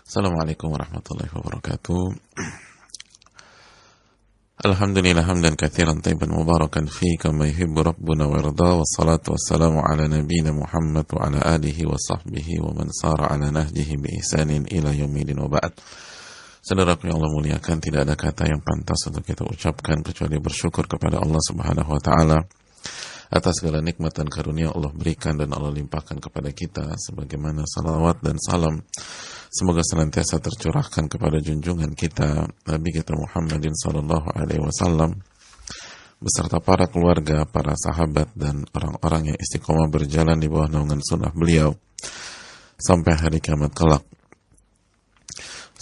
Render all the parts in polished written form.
Assalamualaikum warahmatullahi wabarakatuh. Alhamdulillah hamdan katsiran tayyiban mubarakan fi kama yuhibbu rabbuna wa yarda, wassalatu wassalamu ala nabiyyina Muhammad wa ala alihi wa sahbihi wa man sara ala nahjihi bi ihsanin ila yaumil wa ba'd. Saudaraku yang Allah muliakan, tidak ada kata yang pantas untuk kita ucapkan kecuali bersyukur kepada Allah Subhanahu wa taala atas segala nikmat dan karunia Allah berikan dan Allah limpahkan kepada kita, sebagaimana salawat dan salam semoga senantiasa tercurahkan kepada junjungan kita Nabi kita Muhammadin sallallahu alaihi wasallam beserta para keluarga, para sahabat dan orang-orang yang istiqomah berjalan di bawah naungan sunnah beliau sampai hari kiamat kelak.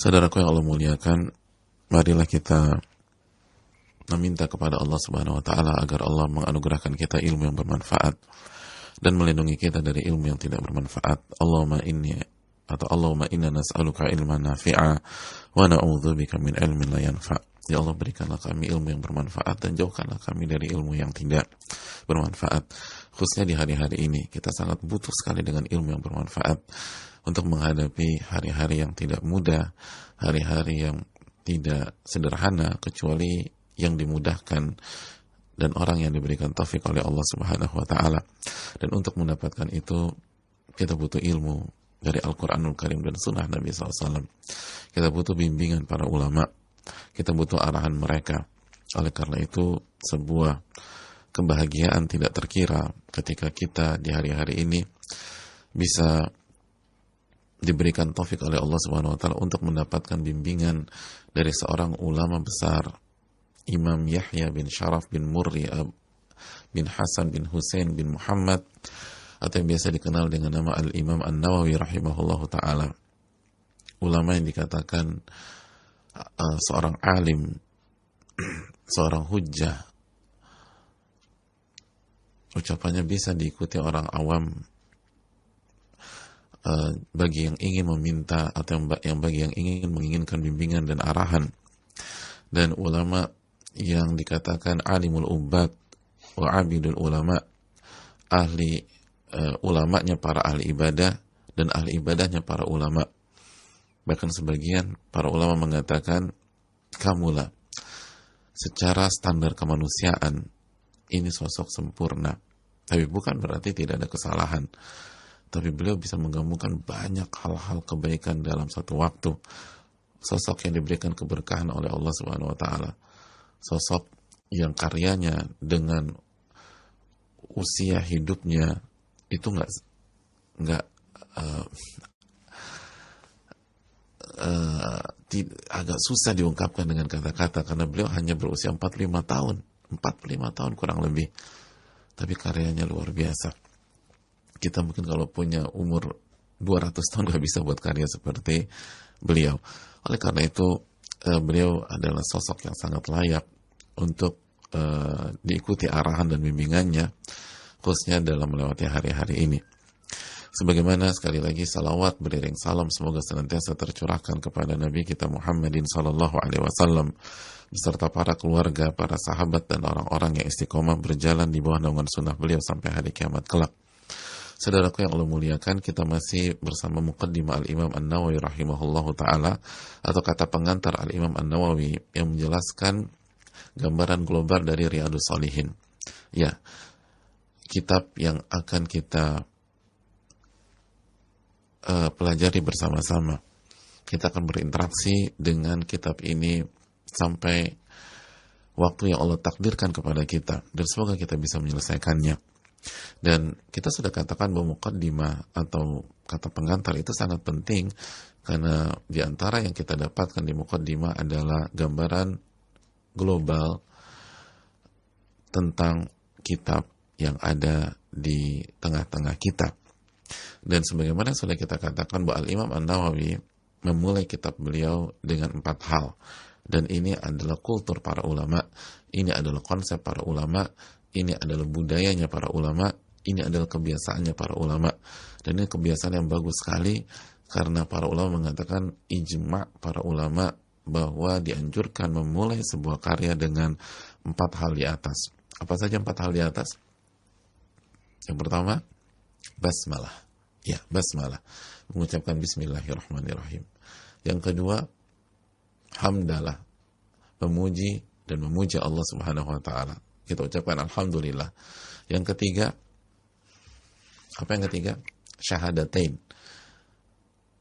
Saudaraku yang Allah muliakan, marilah kita meminta kepada Allah Subhanahu wa taala agar Allah menganugerahkan kita ilmu yang bermanfaat dan melindungi kita dari ilmu yang tidak bermanfaat. Allahumma inna nas'aluka ilman nafi'a wa na'udzubika min ilmin la yanfa'. Ya Allah, berikanlah kami ilmu yang bermanfaat dan jauhkanlah kami dari ilmu yang tidak bermanfaat. Khususnya di hari-hari ini kita sangat butuh sekali dengan ilmu yang bermanfaat untuk menghadapi hari-hari yang tidak mudah, hari-hari yang tidak sederhana, kecuali yang dimudahkan dan orang yang diberikan taufik oleh Allah Subhanahu wa taala. Dan untuk mendapatkan itu kita butuh ilmu dari Al-Qur'anul Karim dan sunnah Nabi SAW. Kita butuh bimbingan para ulama, kita butuh arahan mereka. Oleh karena itu sebuah kebahagiaan tidak terkira ketika kita di hari-hari ini bisa diberikan taufik oleh Allah Subhanahu wa taala untuk mendapatkan bimbingan dari seorang ulama besar, Imam Yahya bin Sharaf bin Murri bin Hasan bin Hussein bin Muhammad, atau yang biasa dikenal dengan nama Al-Imam An-Nawawi rahimahullahu ta'ala. Ulama yang dikatakan seorang alim, seorang hujjah. Ucapannya bisa diikuti orang awam bagi yang ingin meminta atau yang bagi yang ingin menginginkan bimbingan dan arahan. Dan ulama yang dikatakan alimul ubad wa abidul ulama, ahli ulamanya para ahli ibadah dan ahli ibadahnya para ulama. Bahkan sebagian para ulama mengatakan kamulah secara standar kemanusiaan ini sosok sempurna, tapi bukan berarti tidak ada kesalahan. Tapi beliau bisa menggabungkan banyak hal-hal kebaikan dalam satu waktu. Sosok yang diberikan keberkahan oleh Allah Subhanahu wa taala. Sosok yang karyanya dengan usia hidupnya itu agak susah diungkapkan dengan kata-kata, karena beliau hanya berusia 45 tahun kurang lebih. Tapi karyanya luar biasa. Kita mungkin kalau punya umur 200 tahun gak bisa buat karya seperti beliau. Oleh karena itu beliau adalah sosok yang sangat layak untuk diikuti arahan dan bimbingannya, khususnya dalam melewati hari-hari ini. Sebagaimana sekali lagi salawat beriring salam semoga senantiasa tercurahkan kepada Nabi kita Muhammadin sallallahu alaihi wasallam beserta para keluarga, para sahabat dan orang-orang yang istiqomah berjalan di bawah naungan sunnah beliau sampai hari kiamat kelak. Saudaraku yang Allah muliakan, kita masih bersama muqaddimah Al-Imam An-Nawawi rahimahullahu ta'ala, atau kata pengantar Al-Imam An-Nawawi yang menjelaskan gambaran global dari Riyadhus Shalihin. Ya, kitab yang akan kita pelajari bersama-sama. Kita akan berinteraksi dengan kitab ini sampai waktu yang Allah takdirkan kepada kita, dan semoga kita bisa menyelesaikannya. Dan kita sudah katakan bahwa muqaddimah atau kata pengantar itu sangat penting, karena di antara yang kita dapatkan di muqaddimah adalah gambaran global tentang kitab yang ada di tengah-tengah kita. Dan sebagaimana sudah kita katakan bahwa Al-Imam An-Nawawi memulai kitab beliau dengan 4 hal. Dan ini adalah kultur para ulama, ini adalah konsep para ulama, ini adalah budayanya para ulama, ini adalah kebiasaannya para ulama. Dan ini kebiasaan yang bagus sekali, karena para ulama mengatakan, ijma' para ulama bahwa dianjurkan memulai sebuah karya dengan 4 hal di atas. Apa saja 4 hal di atas? Yang pertama, basmalah. Ya, basmalah. Mengucapkan bismillahirrahmanirrahim. Yang kedua, hamdalah, memuji dan memuja Allah Subhanahu wa taala. Kita ucapkan alhamdulillah. Yang ketiga, apa yang ketiga? Syahadatain.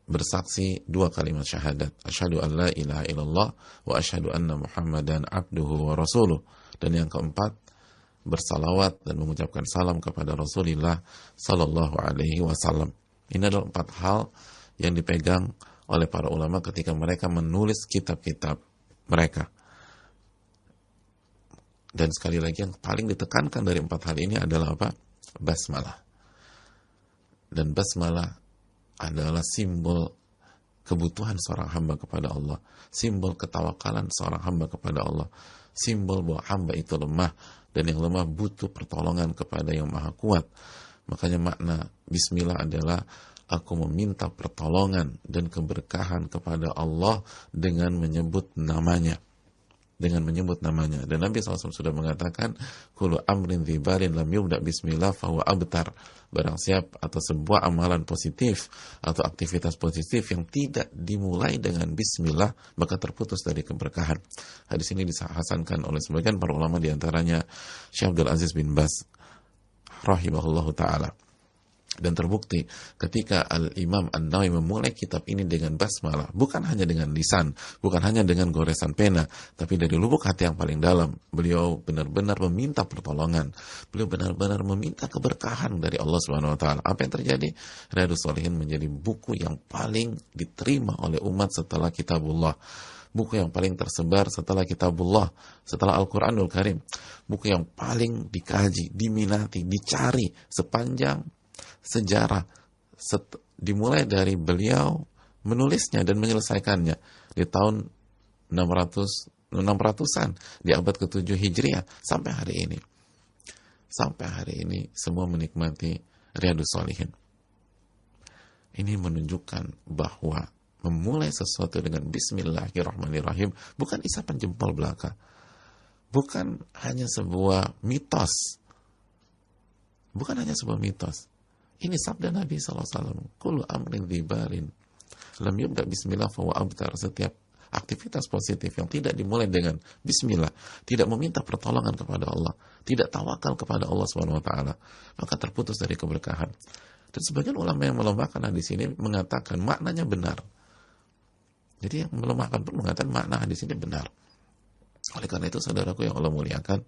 Bersaksi dua kalimat syahadat. Asyhadu an la ilaha illallah wa asyhadu anna Muhammadan abduhu wa rasuluh. Dan yang keempat, bersalawat dan mengucapkan salam kepada Rasulullah sallallahu alaihi wasallam. Ini adalah 4 hal yang dipegang oleh para ulama ketika mereka menulis kitab-kitab mereka. Dan sekali lagi yang paling ditekankan dari 4 hal ini adalah apa? Basmalah. Dan basmalah adalah simbol kebutuhan seorang hamba kepada Allah, simbol ketawakalan seorang hamba kepada Allah, simbol bahwa hamba itu lemah dan yang lemah butuh pertolongan kepada yang maha kuat. Makanya makna bismillah adalah aku meminta pertolongan dan keberkahan kepada Allah dengan menyebut namanya. Dengan menyebut namanya. Dan Nabi SAW sudah mengatakan, kullu amrin dzibalin lam yubda bismillah fahuwa abtar. Barang siap atau sebuah amalan positif atau aktivitas positif yang tidak dimulai dengan bismillah, maka terputus dari keberkahan. Hadis ini dihasankan oleh sebagian para ulama, diantaranya Syekh Abdul Aziz bin Baz rahimahullahu ta'ala. Dan terbukti ketika Al-Imam An-Nawawi memulai kitab ini dengan basmalah, bukan hanya dengan lisan, bukan hanya dengan goresan pena, tapi dari lubuk hati yang paling dalam. Beliau benar-benar meminta pertolongan, beliau benar-benar meminta keberkahan dari Allah Subhanahu wa taala. Apa yang terjadi? Riyadhus Shalihin menjadi buku yang paling diterima oleh umat setelah Kitabullah. Buku yang paling tersebar setelah Kitabullah, setelah Al-Quranul Karim. Buku yang paling dikaji, diminati, dicari sepanjang sejarah, dimulai dari beliau menulisnya dan menyelesaikannya di tahun 600-an di abad ke-7 Hijriah sampai hari ini. Sampai hari ini semua menikmati Riyadhus Shalihin. Ini menunjukkan bahwa memulai sesuatu dengan Bismillahirrahmanirrahim bukan isapan jempol belaka, bukan hanya sebuah mitos, bukan hanya sebuah mitos. Ini sabda Nabi SAW. Kullu amrin dzibalin lam yubda bismillah fahuwa abtar. Setiap aktivitas positif yang tidak dimulai dengan bismillah, tidak meminta pertolongan kepada Allah, tidak tawakal kepada Allah Subhanahu wa taala, maka terputus dari keberkahan. Dan sebagian ulama yang melemahkan hadis ini mengatakan maknanya benar. Jadi yang melemahkan pun mengatakan makna hadis ini benar. Oleh karena itu, saudaraku yang Allah muliakan,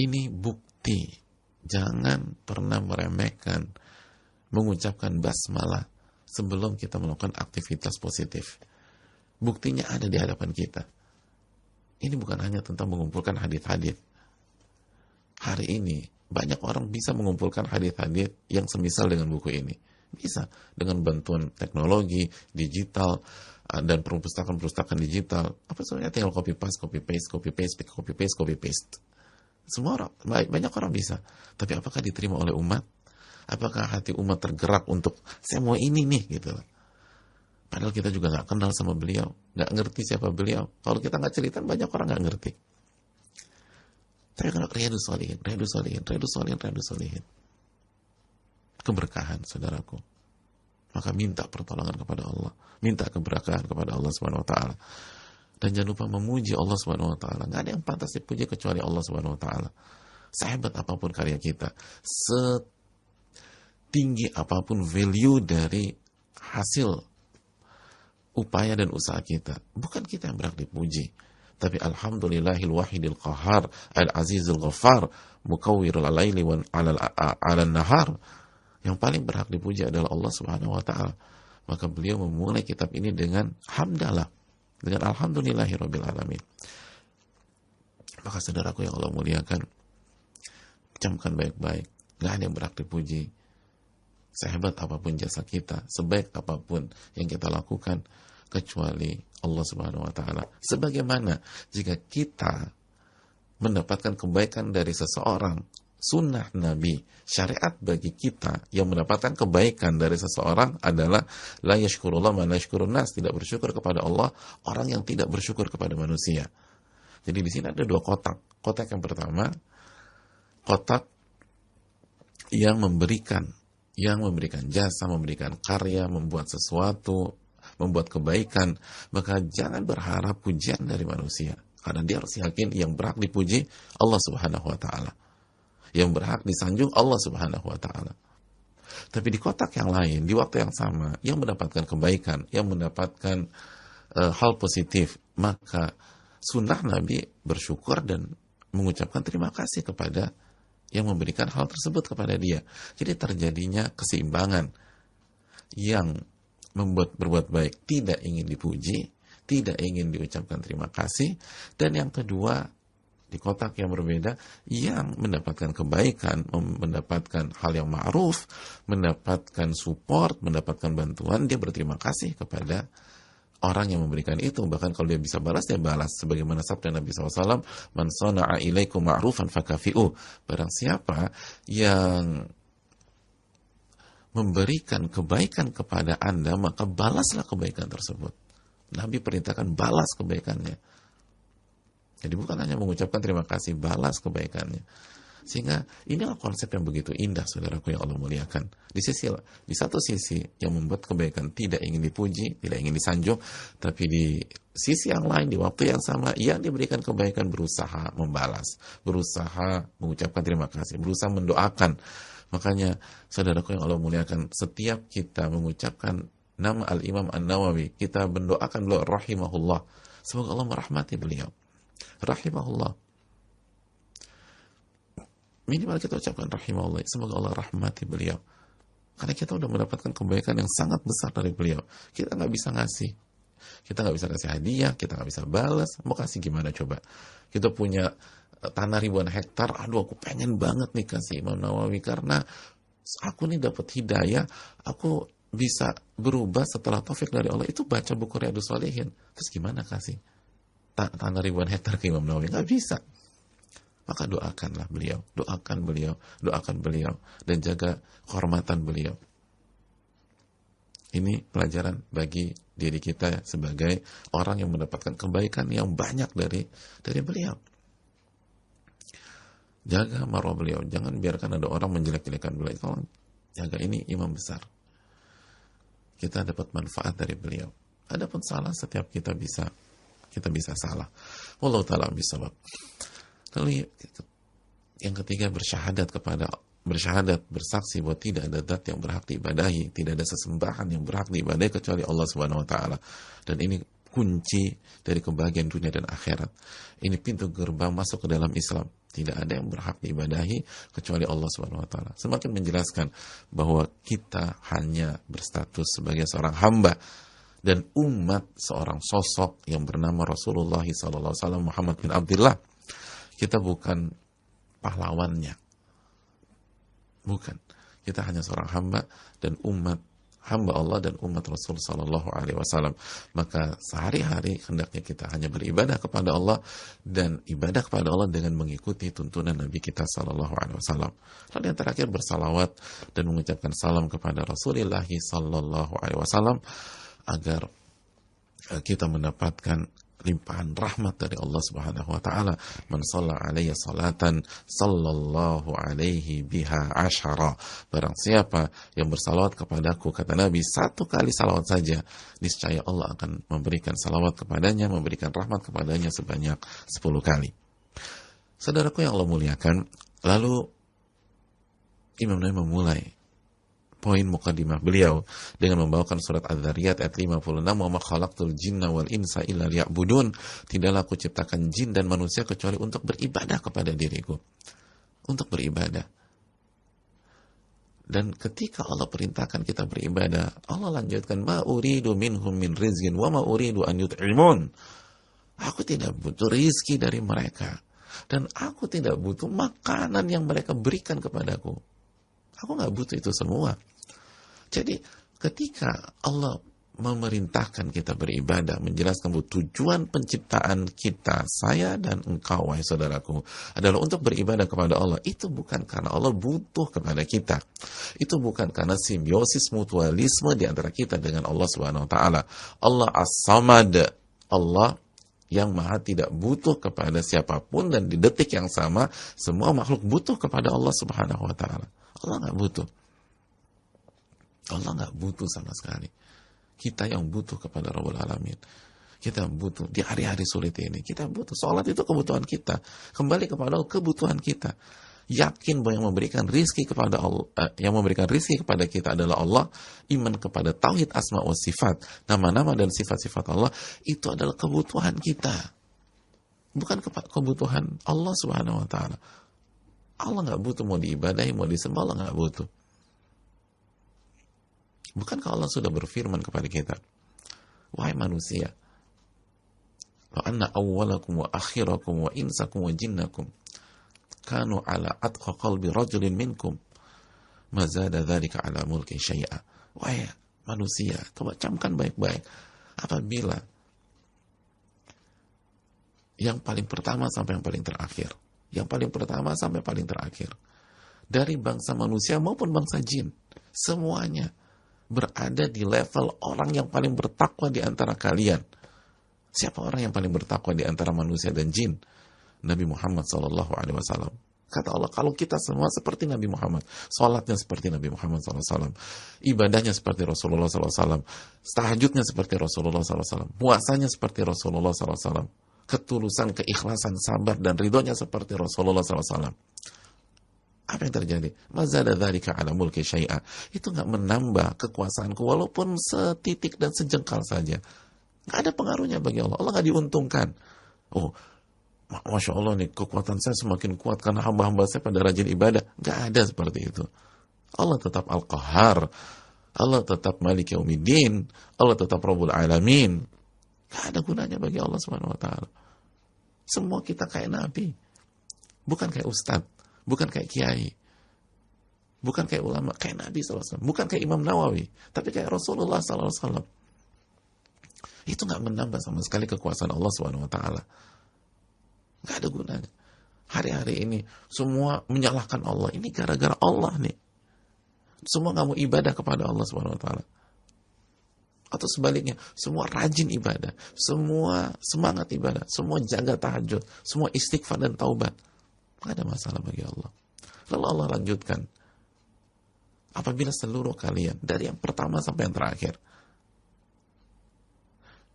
ini bukti. Jangan pernah meremehkan mengucapkan basmalah sebelum kita melakukan aktivitas positif. Buktinya ada di hadapan kita. Ini bukan hanya tentang mengumpulkan hadits-hadits. Hari ini banyak orang bisa mengumpulkan hadits-hadits yang semisal dengan buku ini. Bisa dengan bantuan teknologi digital dan perpustakaan-perpustakaan digital. Apa sebenarnya tinggal copy paste. Semua orang, banyak orang bisa. Tapi apakah diterima oleh umat? Apakah hati umat tergerak untuk saya mau ini nih gitu. Padahal kita juga nggak kenal sama beliau, nggak ngerti siapa beliau. Kalau kita nggak cerita, banyak orang nggak ngerti. Tapi kalau Riyadhus Shalihin, keberkahan, saudaraku. Maka minta pertolongan kepada Allah, minta keberkahan kepada Allah Subhanahu wa taala. Dan jangan lupa memuji Allah Subhanahu wa taala. Nggak ada yang pantas dipuji kecuali Allah Subhanahu wa taala. Sehebat apapun karya kita, setinggi apapun value dari hasil upaya dan usaha kita, bukan kita yang berhak dipuji, tapi alhamdulillahil wahidil qahar, al-azizul ghaffar, mukawwirul laili wa 'alal nahar. Yang paling berhak dipuji adalah Allah Subhanahu wa taala. Maka beliau memulai kitab ini dengan hamdalah, dengan alhamdulillahirabbil alamin. Maka saudaraku yang Allah muliakan, camkan baik-baik, gak ada yang berhak dipuji. Sehebat apapun jasa kita, sebaik apapun yang kita lakukan, kecuali Allah Subhanahu wa taala. Sebagaimana jika kita mendapatkan kebaikan dari seseorang, sunnah Nabi, syariat bagi kita yang mendapatkan kebaikan dari seseorang adalah la yashkurullah ma la yashkurun nas, tidak bersyukur kepada Allah orang yang tidak bersyukur kepada manusia. Jadi di sini ada dua kotak. Kotak yang pertama, kotak yang memberikan jasa, memberikan karya, membuat sesuatu, membuat kebaikan, maka jangan berharap pujian dari manusia. Karena dia harus yakin yang berhak dipuji Allah Subhanahu wa Ta'ala, yang berhak disanjung Allah Subhanahu wa Ta'ala. Tapi di kotak yang lain, di waktu yang sama, yang mendapatkan kebaikan, yang mendapatkan hal positif, maka sunnah Nabi bersyukur dan mengucapkan terima kasih kepada yang memberikan hal tersebut kepada dia. Jadi terjadinya keseimbangan, yang membuat berbuat baik tidak ingin dipuji, tidak ingin diucapkan terima kasih, dan yang kedua di kotak yang berbeda, yang mendapatkan kebaikan, mendapatkan hal yang ma'ruf, mendapatkan support, mendapatkan bantuan, dia berterima kasih kepada orang yang memberikan itu. Bahkan kalau dia bisa balas, dia balas. Sebagaimana sabda Nabi SAW, man sana'a ilaikum ma'rufan fakafi'u. Barang siapa yang memberikan kebaikan kepada Anda, maka balaslah kebaikan tersebut. Nabi perintahkan balas kebaikannya. Jadi bukan hanya mengucapkan terima kasih, balas kebaikannya. Sehingga inilah konsep yang begitu indah, saudaraku yang Allah muliakan. Di satu sisi yang membuat kebaikan tidak ingin dipuji, tidak ingin disanjung, tapi di sisi yang lain, di waktu yang sama, yang diberikan kebaikan berusaha membalas, berusaha mengucapkan terima kasih, berusaha mendoakan. Makanya saudaraku yang Allah muliakan, setiap kita mengucapkan nama Al-Imam An-Nawawi, kita mendoakan beliau rahimahullah, semoga Allah merahmati beliau, rahimahullah. Minimal kita ucapkan rahimahullah, semoga Allah rahmati beliau, karena kita sudah mendapatkan kebaikan yang sangat besar dari beliau. Kita nggak bisa ngasih, kita nggak bisa kasih hadiah, kita nggak bisa balas. Mau kasih gimana coba? Kita punya tanah ribuan hektar, aduh aku pengen banget nih kasih Imam Nawawi, karena aku nih dapat hidayah, aku bisa berubah setelah taufik dari Allah. Itu baca buku Riyadhus Shalihin. Terus gimana kasih tanah ribuan hektar ke Imam Nawawi? Nggak bisa. Maka doakanlah beliau, doakan beliau, dan jaga kehormatan beliau. Ini pelajaran bagi diri kita sebagai orang yang mendapatkan kebaikan yang banyak dari beliau. Jaga marwah beliau, jangan biarkan ada orang menjelek-jelekan beliau. Tolong jaga, ini imam besar. Kita dapat manfaat dari beliau. Adapun salah, setiap kita bisa salah. Wallahu ta'ala bisawab. Lalu yang ketiga, bersyahadat, bersaksi bahwa tidak ada zat yang berhak diibadahi, tidak ada sesembahan yang berhak diibadahi kecuali Allah Subhanahu wa taala. Dan ini kunci dari kebahagiaan dunia dan akhirat. Ini pintu gerbang masuk ke dalam Islam. Tidak ada yang berhak diibadahi kecuali Allah Subhanahu wa taala. Semakin menjelaskan bahwa kita hanya berstatus sebagai seorang hamba dan umat seorang sosok yang bernama Rasulullah sallallahu alaihi wasallam, Muhammad bin Abdullah. Kita bukan pahlawannya. Bukan. Kita hanya seorang hamba dan hamba Allah dan umat Rasul sallallahu alaihi wasallam. Maka sehari-hari hendaknya kita hanya beribadah kepada Allah, dan ibadah kepada Allah dengan mengikuti tuntunan Nabi kita sallallahu alaihi wasallam. Lalu yang terakhir, bersalawat dan mengucapkan salam kepada Rasulullah sallallahu alaihi wasallam agar kita mendapatkan limpahan rahmat dari Allah Subhanahu wa taala. Man shalla alayya salatan sallallahu alaihi biha asyara. Barang siapa yang bersalawat kepadaku, kata Nabi, 1 kali salawat saja, niscaya Allah akan memberikan salawat kepadanya, memberikan rahmat kepadanya sebanyak 10 kali. Saudaraku yang Allah muliakan, lalu Imam Nawawi memulai poin mukadimah beliau dengan membawakan surat Az-Zariyat ayat 56, wa ma khalaqtul jinna wal insa illa liya'budun. Tidaklah aku ciptakan jin dan manusia kecuali untuk beribadah kepada diriku. Untuk beribadah. Dan ketika Allah perintahkan kita beribadah, Allah lanjutkan, ma uridu minhum min rizqin wa ma uridu an yut'imun. Aku tidak butuh rizki dari mereka, dan aku tidak butuh makanan yang mereka berikan kepadaku. Aku nggak butuh itu semua. Jadi ketika Allah memerintahkan kita beribadah, menjelaskan bahwa tujuan penciptaan kita, saya dan engkau, wahai saudaraku, adalah untuk beribadah kepada Allah. Itu bukan karena Allah butuh kepada kita. Itu bukan karena simbiosis mutualisme di antara kita dengan Allah Subhanahu wa taala. Allah As-Samad, Allah yang maha tidak butuh kepada siapapun, dan di detik yang sama semua makhluk butuh kepada Allah Subhanahu wa taala. Allah nggak butuh. Allah nggak butuh sama sekali. Kita yang butuh kepada Rabbul Alamin. Kita butuh di hari-hari sulit ini. Kita butuh. Sholat itu kebutuhan kita. Kembali kepada kebutuhan kita. Yakin bahwa yang memberikan rizki kepada Allah, yang memberikan rizki kepada kita adalah Allah. Iman kepada tauhid asma wa sifat, nama-nama dan sifat-sifat Allah, itu adalah kebutuhan kita, bukan kebutuhan Allah Subhanahu wa Ta'ala. Allah nggak butuh mau diibadahi, mau disembah, Allah nggak butuh. Bukankah Allah sudah berfirman kepada kita, wahai manusia, wa anna awwalakum wa akhirakum wa insakum wa jinnakum kanu ala atqa qalbi rajulin minkum ma zada dzalika ala mulki syai'a. Wahai manusia, coba camkan baik-baik, apabila yang paling pertama sampai yang paling terakhir, yang paling pertama sampai paling terakhir, dari bangsa manusia maupun bangsa jin, semuanya berada di level orang yang paling bertakwa di antara kalian. Siapa orang yang paling bertakwa di antara manusia dan jin? Nabi Muhammad SAW. Kata Allah, kalau kita semua seperti Nabi Muhammad, sholatnya seperti Nabi Muhammad SAW, ibadahnya seperti Rasulullah SAW, tahajudnya seperti Rasulullah SAW, puasanya seperti Rasulullah SAW, ketulusan, keikhlasan, sabar, dan ridhonya seperti Rasulullah SAW. Apa yang terjadi? Mazada dzalika ala mulki syai'a. Itu nggak menambah kekuasaanku walaupun setitik dan sejengkal saja. Nggak ada pengaruhnya bagi Allah. Allah nggak diuntungkan. Oh, Masya Allah nih, kekuatan saya semakin kuat karena hamba-hamba saya pada rajin ibadah. Nggak ada seperti itu. Allah tetap Al-Qahhar. Allah tetap Malik Yaumiddin. Allah tetap Rabbul Alamin. Nggak ada gunanya bagi Allah Subhanahu wa Ta'ala. Semua kita kayak Nabi. Bukan kayak Ustadz. Bukan kayak kiai, bukan kayak ulama, kayak Nabi SAW, bukan kayak Imam Nawawi, tapi kayak Rasulullah SAW. Itu nggak menambah sama sekali kekuasaan Allah Subhanahu Wa Taala. Nggak ada gunanya. Hari-hari ini semua menyalahkan Allah. Ini gara-gara Allah nih. Semua nggak mau ibadah kepada Allah Subhanahu Wa Taala. Atau sebaliknya, semua rajin ibadah, semua semangat ibadah, semua jaga tahajud, semua istighfar dan taubat. Tidak ada masalah bagi Allah. Lalu Allah lanjutkan, apabila seluruh kalian, dari yang pertama sampai yang terakhir,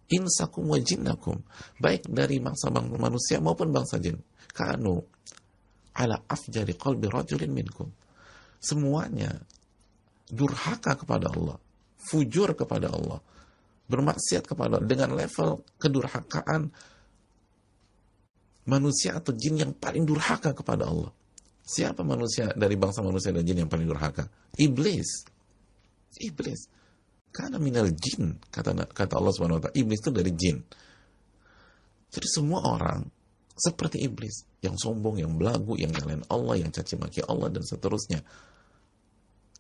insakum wa jinnakum, baik dari bangsa manusia maupun bangsa jin, kanu ala afjari qalbi rajulin minkum, semuanya durhaka kepada Allah, fujur kepada Allah, bermaksiat kepada Allah dengan level kedurhakaan manusia atau jin yang paling durhaka kepada Allah. Siapa manusia dari bangsa manusia dan jin yang paling durhaka? Iblis. Iblis. Karena minal jin, kata Allah Subhanahu wa Ta'ala, iblis itu dari jin. Jadi semua orang seperti iblis, yang sombong, yang belagu, yang nyalain Allah, yang caci maki Allah dan seterusnya.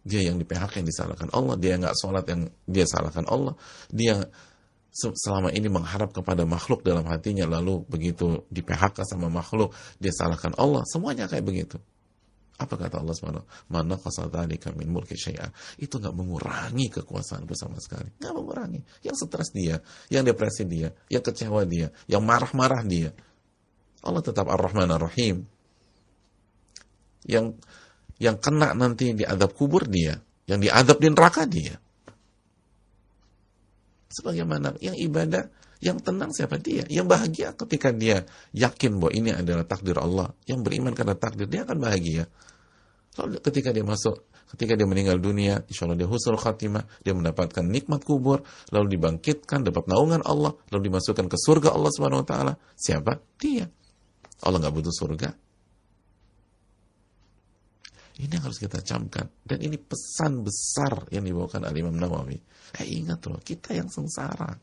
Dia yang di PHK yang disalahkan Allah, dia yang nggak sholat yang dia salahkan Allah, dia selama ini mengharap kepada makhluk dalam hatinya, lalu begitu di PHK sama makhluk dia salahkan Allah. Semuanya kayak begitu. Apa kata Allah SWT? Mana qasadhalika min mulki syai'a. Itu nggak mengurangi kekuasaanku sama sekali. Nggak mengurangi. Yang stres dia, yang depresi dia, yang kecewa dia, yang marah-marah dia, Allah tetap Ar-Rahman Ar-Rahim. Yang kena nanti di azab kubur dia, yang diazab di neraka dia. Sebagaimana yang ibadah, yang tenang siapa? Dia. Yang bahagia ketika dia yakin bahwa ini adalah takdir Allah. Yang beriman karena takdir, dia akan bahagia. Lalu ketika dia meninggal dunia, insya Allah dia husnul khatimah, dia mendapatkan nikmat kubur, lalu dibangkitkan, dapat naungan Allah, lalu dimasukkan ke surga Allah Subhanahu Wa Taala. Siapa? Dia. Allah nggak butuh surga. Ini yang harus kita camkan. Dan ini pesan besar yang dibawakan oleh Imam Nawawi. Ingat loh, kita yang sengsara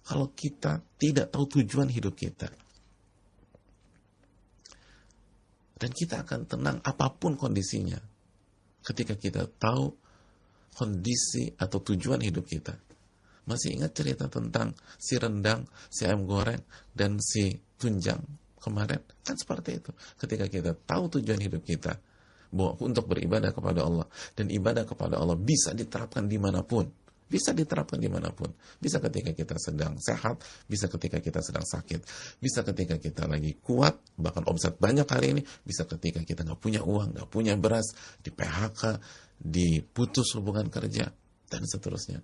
kalau kita tidak tahu tujuan hidup kita. Dan kita akan tenang apapun kondisinya ketika kita tahu kondisi atau tujuan hidup kita. Masih ingat cerita tentang si rendang, si ayam goreng, dan si tunjang kemarin? Kan seperti itu. Ketika kita tahu tujuan hidup kita, bahwa untuk beribadah kepada Allah, dan ibadah kepada Allah bisa diterapkan dimanapun, bisa diterapkan dimanapun, bisa ketika kita sedang sehat, bisa ketika kita sedang sakit, bisa ketika kita lagi kuat, bahkan omset banyak hari ini, bisa ketika kita nggak punya uang, nggak punya beras, di PHK, diputus hubungan kerja, dan seterusnya.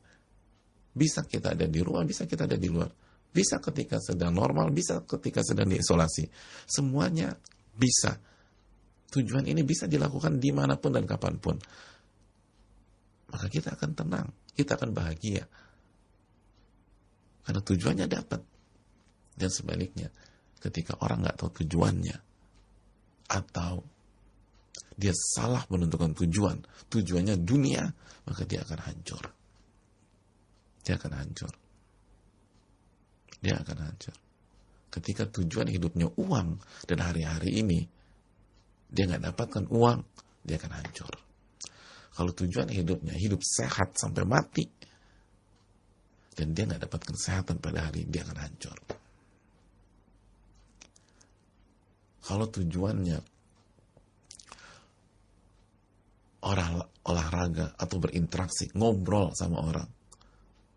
Bisa kita ada di rumah, bisa kita ada di luar. Bisa ketika sedang normal, bisa ketika sedang diisolasi. Semuanya bisa. Tujuan ini bisa dilakukan dimanapun dan kapanpun. Maka kita akan tenang, kita akan bahagia. Karena tujuannya dapat. Dan sebaliknya, ketika orang nggak tahu tujuannya, atau dia salah menentukan tujuan, tujuannya dunia, maka dia akan hancur. Dia akan hancur. Dia akan hancur. Ketika tujuan hidupnya uang, dan hari-hari ini dia nggak dapatkan uang, dia akan hancur. Kalau tujuan hidupnya hidup sehat sampai mati, dan dia nggak dapatkan kesehatan pada hari ini, dia akan hancur. Kalau tujuannya olahraga atau berinteraksi, ngobrol sama orang,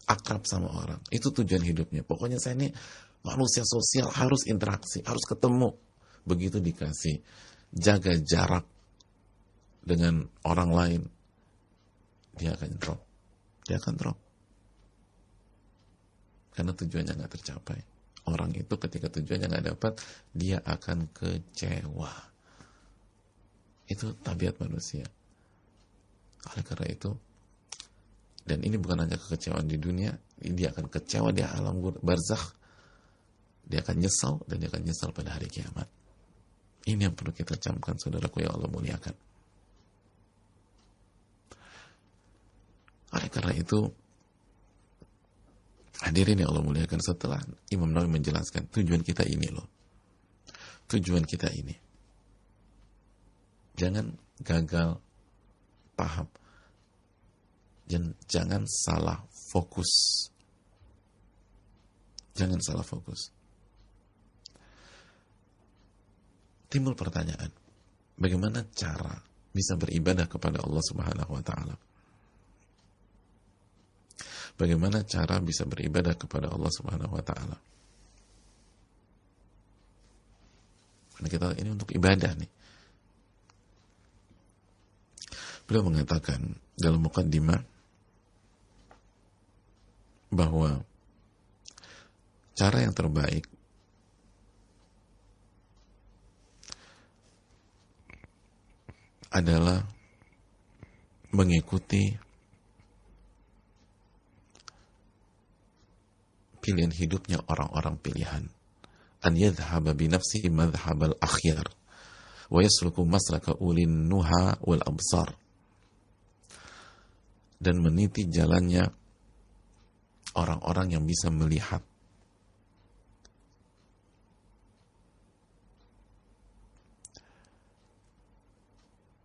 akrab sama orang, itu tujuan hidupnya. Pokoknya saya ini manusia sosial, harus interaksi, harus ketemu. Begitu dikasih jaga jarak dengan orang lain, dia akan drop. Dia akan drop. Karena tujuannya nggak tercapai. Orang itu ketika tujuannya nggak dapat, dia akan kecewa. Itu tabiat manusia. Oleh karena itu, dan ini bukan hanya kekecewaan di dunia, dia akan kecewa di alam barzakh. Dia akan nyesal, dan dia akan nyesal pada hari kiamat. Ini yang perlu kita camkan, saudaraku yang Allah muliakan. Oleh karena itu, hadirin yang Allah muliakan, setelah Imam Nawawi menjelaskan tujuan kita ini loh. Tujuan kita ini. Jangan gagal paham. Jangan salah fokus. Jangan salah fokus. Timbul pertanyaan, bagaimana cara bisa beribadah kepada Allah Subhanahu wa Ta'ala? Bagaimana cara bisa beribadah kepada Allah Subhanahu wa Ta'ala? Karena kita ini untuk ibadah nih. Beliau mengatakan dalam muqaddimah bahwa cara yang terbaik adalah mengikuti pilihan hidupnya orang-orang pilihan. An yadhhaba bi nafsihi madhhabal akhyar wa yasluku maslaka ulin nuha wal absar. Dan meniti jalannya orang-orang yang bisa melihat.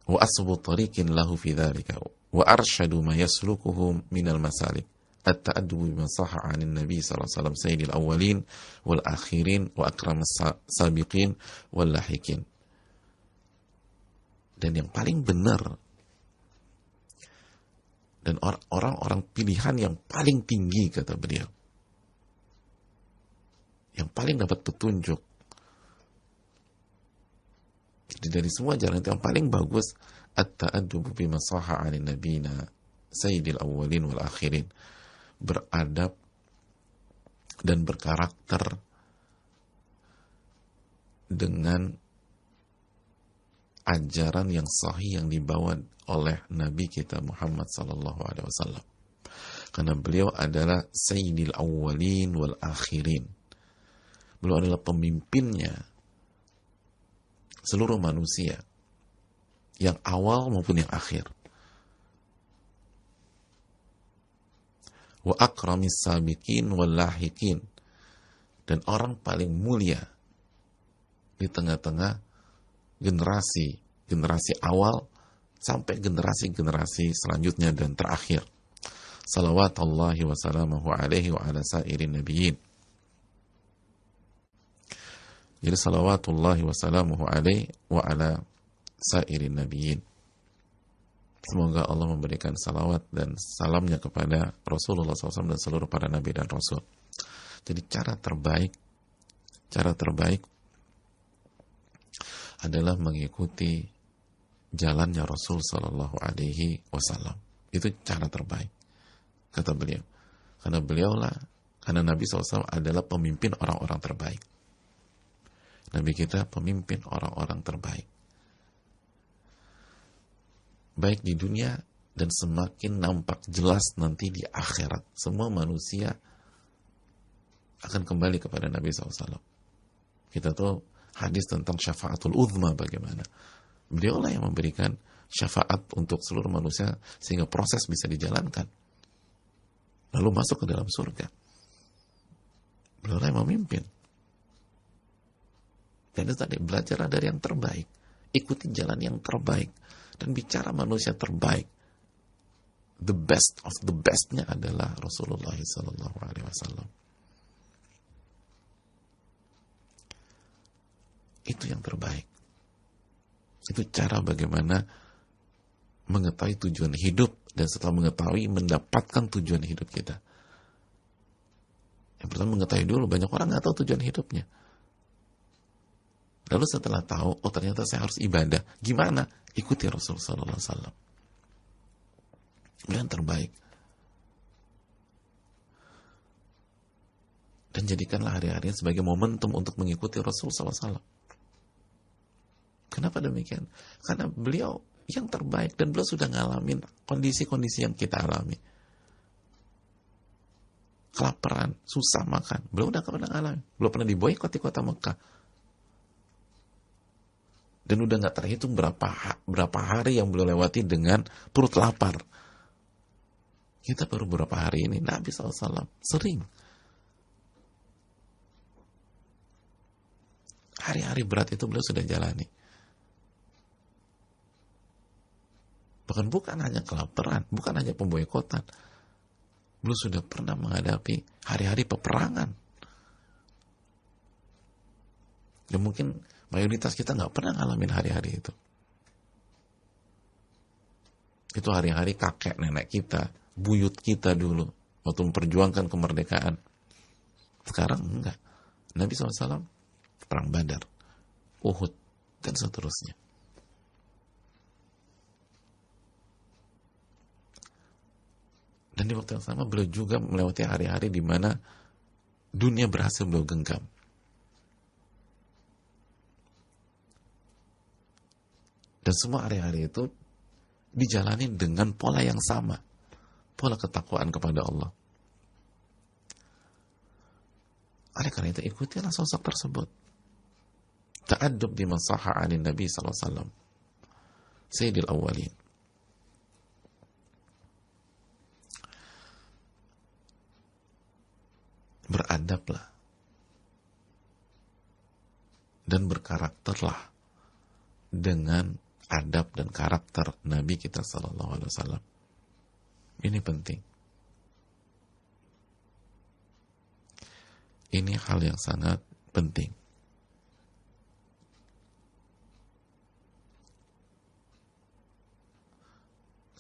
Wa asbu tariqin lahu fi dhalika wa arshadu ma yaslukuhu minal masalik. At-ta'addubu bima sahha 'anil Nabi sallallahu alaihi wasallam sayyidil awwalin wal akhirin wa akramas sabiqin wal lahiqin. Dan yang paling benar dan orang-orang pilihan yang paling tinggi, kata beliau, yang paling dapat petunjuk. Jadi dari semua jalan itu yang paling bagus, at-ta'addubu bima sahha 'anil nabiyina sayyidil awwalin wal akhirin. Beradab dan berkarakter dengan ajaran yang sahih yang dibawa oleh Nabi kita Muhammad sallallahu alaihi wasallam. Karena beliau adalah sayyidil awwalin wal akhirin. Beliau adalah pemimpinnya seluruh manusia, yang awal maupun yang akhir. Wa akramis sabiqin wal lahiqin, dan orang paling mulia di tengah-tengah generasi awal sampai generasi selanjutnya dan terakhir. Salawatullahi wa salamuhu alaihi wa ala sairin nabiyyin. Jadi salawatullahi wa salamuhu alaihi wa ala sairin nabiyyin. Semoga Allah memberikan salawat dan salamnya kepada Rasulullah SAW dan seluruh para nabi dan rasul. Jadi cara terbaik adalah mengikuti jalannya Rasul Sallallahu Alaihi Wasallam. Itu cara terbaik, kata beliau. Karena Nabi SAW adalah pemimpin orang-orang terbaik. Nabi kita pemimpin orang-orang terbaik. Baik di dunia dan semakin nampak jelas nanti di akhirat. Semua manusia akan kembali kepada Nabi SAW. Kita tahu hadis tentang syafaatul uzma bagaimana. Beliaulah yang memberikan syafaat untuk seluruh manusia sehingga proses bisa dijalankan. Lalu masuk ke dalam surga. Beliaulah yang memimpin. Dan itu tadi, belajarlah dari yang terbaik. Ikuti jalan yang terbaik. Dan bicara manusia terbaik. The best of the bestnya adalah Rasulullah SAW. Itu yang terbaik. Itu cara bagaimana mengetahui tujuan hidup. Dan setelah mengetahui, mendapatkan tujuan hidup kita. Yang pertama mengetahui dulu. Banyak orang nggak tahu tujuan hidupnya. Lalu setelah tahu, oh ternyata saya harus ibadah. Gimana? Ikuti Rasulullah SAW. Beliau yang terbaik. Dan jadikanlah hari-hari sebagai momentum untuk mengikuti Rasulullah SAW. Kenapa demikian? Karena beliau yang terbaik dan beliau sudah ngalamin kondisi-kondisi yang kita alami. Kelaparan, susah makan. Beliau udah pernah ngalamin. Beliau pernah diboikot di kota Mekah. Dan udah gak terhitung berapa hari yang beliau lewati dengan perut lapar. Kita baru beberapa hari ini, Nabi SAW sering. Hari-hari berat itu beliau sudah jalani. Bahkan bukan hanya kelaparan, bukan hanya pemboikotan. Beliau sudah pernah menghadapi hari-hari peperangan. Dan mungkin mayoritas kita nggak pernah ngalamin hari-hari itu. Itu hari-hari kakek nenek kita, buyut kita dulu, waktu memperjuangkan kemerdekaan. Sekarang enggak. Nabi SAW perang Badar, Uhud, dan seterusnya. Dan di waktu yang sama beliau juga melewati hari-hari di mana dunia berhasil beliau genggam. Dan semua hari-hari itu dijalani dengan pola yang sama. Pola ketakwaan kepada Allah. Oleh karena itu, ikutilah sosok tersebut. Ta'addub biman sahha 'anil Nabi sallallahu alaihi wasallam. Sayyidil awwalin. Beradablah. Dan berkarakterlah dengan adab dan karakter Nabi kita sallallahu alaihi wasallam. Ini penting. Ini hal yang sangat penting.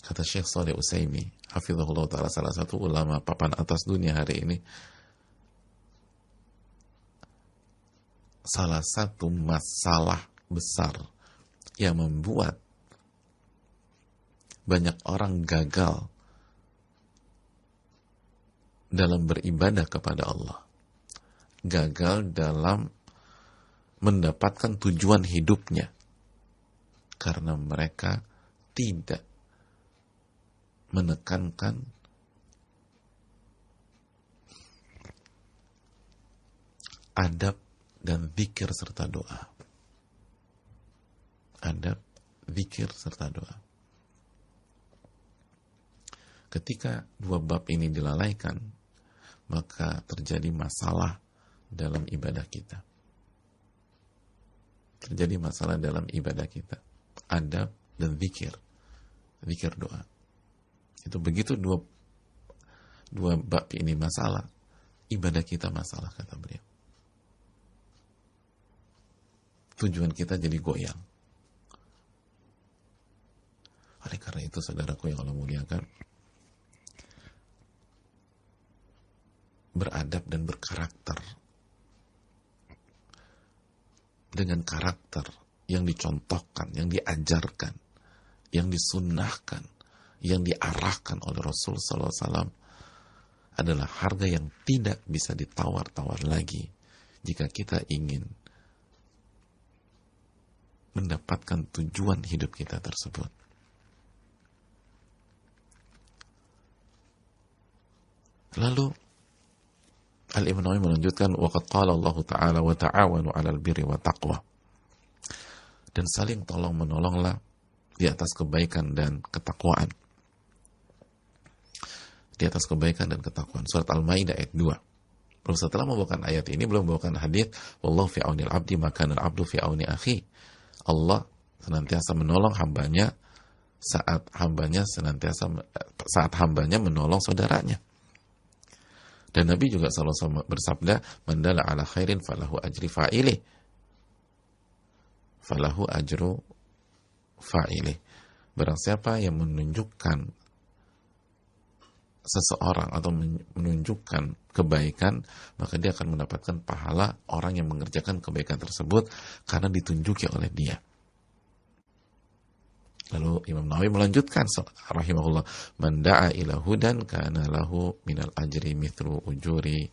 Kata Syekh Shalih Utsaimin, hafizahullah ta'ala, salah satu ulama papan atas dunia hari ini, salah satu masalah besar yang membuat banyak orang gagal dalam beribadah kepada Allah, gagal dalam mendapatkan tujuan hidupnya, karena mereka tidak menekankan adab dan zikir serta doa. Adab, zikir serta doa. Ketika dua bab ini dilalaikan, maka terjadi masalah dalam ibadah kita. Terjadi masalah dalam ibadah kita. Adab dan zikir. Zikir doa. Itu begitu dua bab ini masalah, ibadah kita masalah, kata beliau. Tujuan kita jadi goyang. Oleh karena itu, saudaraku yang Allah muliakan, beradab dan berkarakter dengan karakter yang dicontohkan, yang diajarkan, yang disunnahkan, yang diarahkan oleh Rasul sallallahu alaihi wasallam adalah harga yang tidak bisa ditawar-tawar lagi jika kita ingin mendapatkan tujuan hidup kita tersebut. Lalu Al-Imam Nawawi melanjutkan, waqad qala Allah Ta'ala wa ta'awanu 'alal birri wa taqwa. Dan saling tolong-menolonglah di atas kebaikan dan ketakwaan. Di atas kebaikan dan ketakwaan. Surat Al-Maidah ayat 2. Lalu setelah membawakan ayat ini, belum membawakan hadis, wallahu fi aunil abdi maka al-abdu fi auni akhi. Allah senantiasa menolong hambanya saat hambanya menolong saudaranya. Dan Nabi juga selalu bersabda, man dalla ala khairin falahu ajri fa'ilih. Falahu ajru fa'ilih. Barang siapa yang menunjukkan seseorang atau menunjukkan kebaikan, maka dia akan mendapatkan pahala orang yang mengerjakan kebaikan tersebut karena ditunjuki oleh dia. Lalu Imam Nawawi melanjutkan rahimahullah, man da'a ila hudan kana lahu minal ajri mithlu ujuri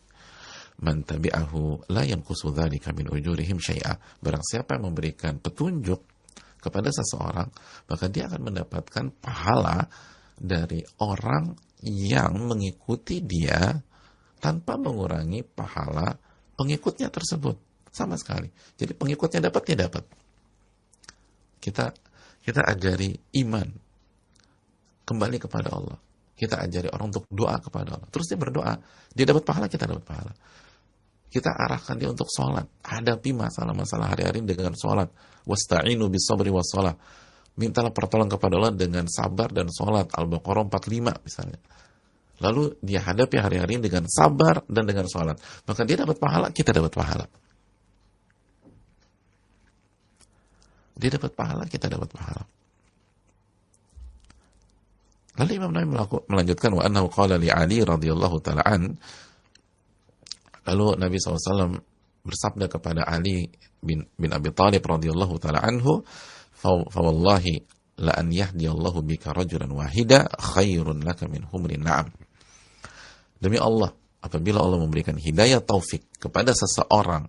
man tabi'ahu la yanqusu dzalika min ujurihim syai'a. Barang siapa yang memberikan petunjuk kepada seseorang, maka dia akan mendapatkan pahala dari orang yang mengikuti dia tanpa mengurangi pahala pengikutnya tersebut sama sekali. Jadi pengikutnya dapat, dia dapat. Kita ajari iman kembali kepada Allah. Kita ajari orang untuk doa kepada Allah. Terus dia berdoa, dia dapat pahala, kita dapat pahala. Kita arahkan dia untuk sholat. Hadapi masalah-masalah hari-hari dengan sholat. Wasta'inu bis-sabri was-shalah. Mintalah pertolongan kepada Allah dengan sabar dan sholat. Al-Baqarah 45 misalnya. Lalu dia hadapi hari-hari dengan sabar dan dengan sholat. Maka dia dapat pahala, kita dapat pahala. Dia dapat pahala, kita dapat pahala. Lalu Imam Nawawi melanjutkan, wa annahu qala li Ali radhiyallahu ta'ala an. Lalu Nabi SAW bersabda kepada Ali bin Abi Thalib radhiyallahu ta'ala anhu, fa wallahi la an yahdiyallahu bika rajulan wahida khairun laka min humrin na'am. Demi Allah, apabila Allah memberikan hidayah taufik kepada seseorang,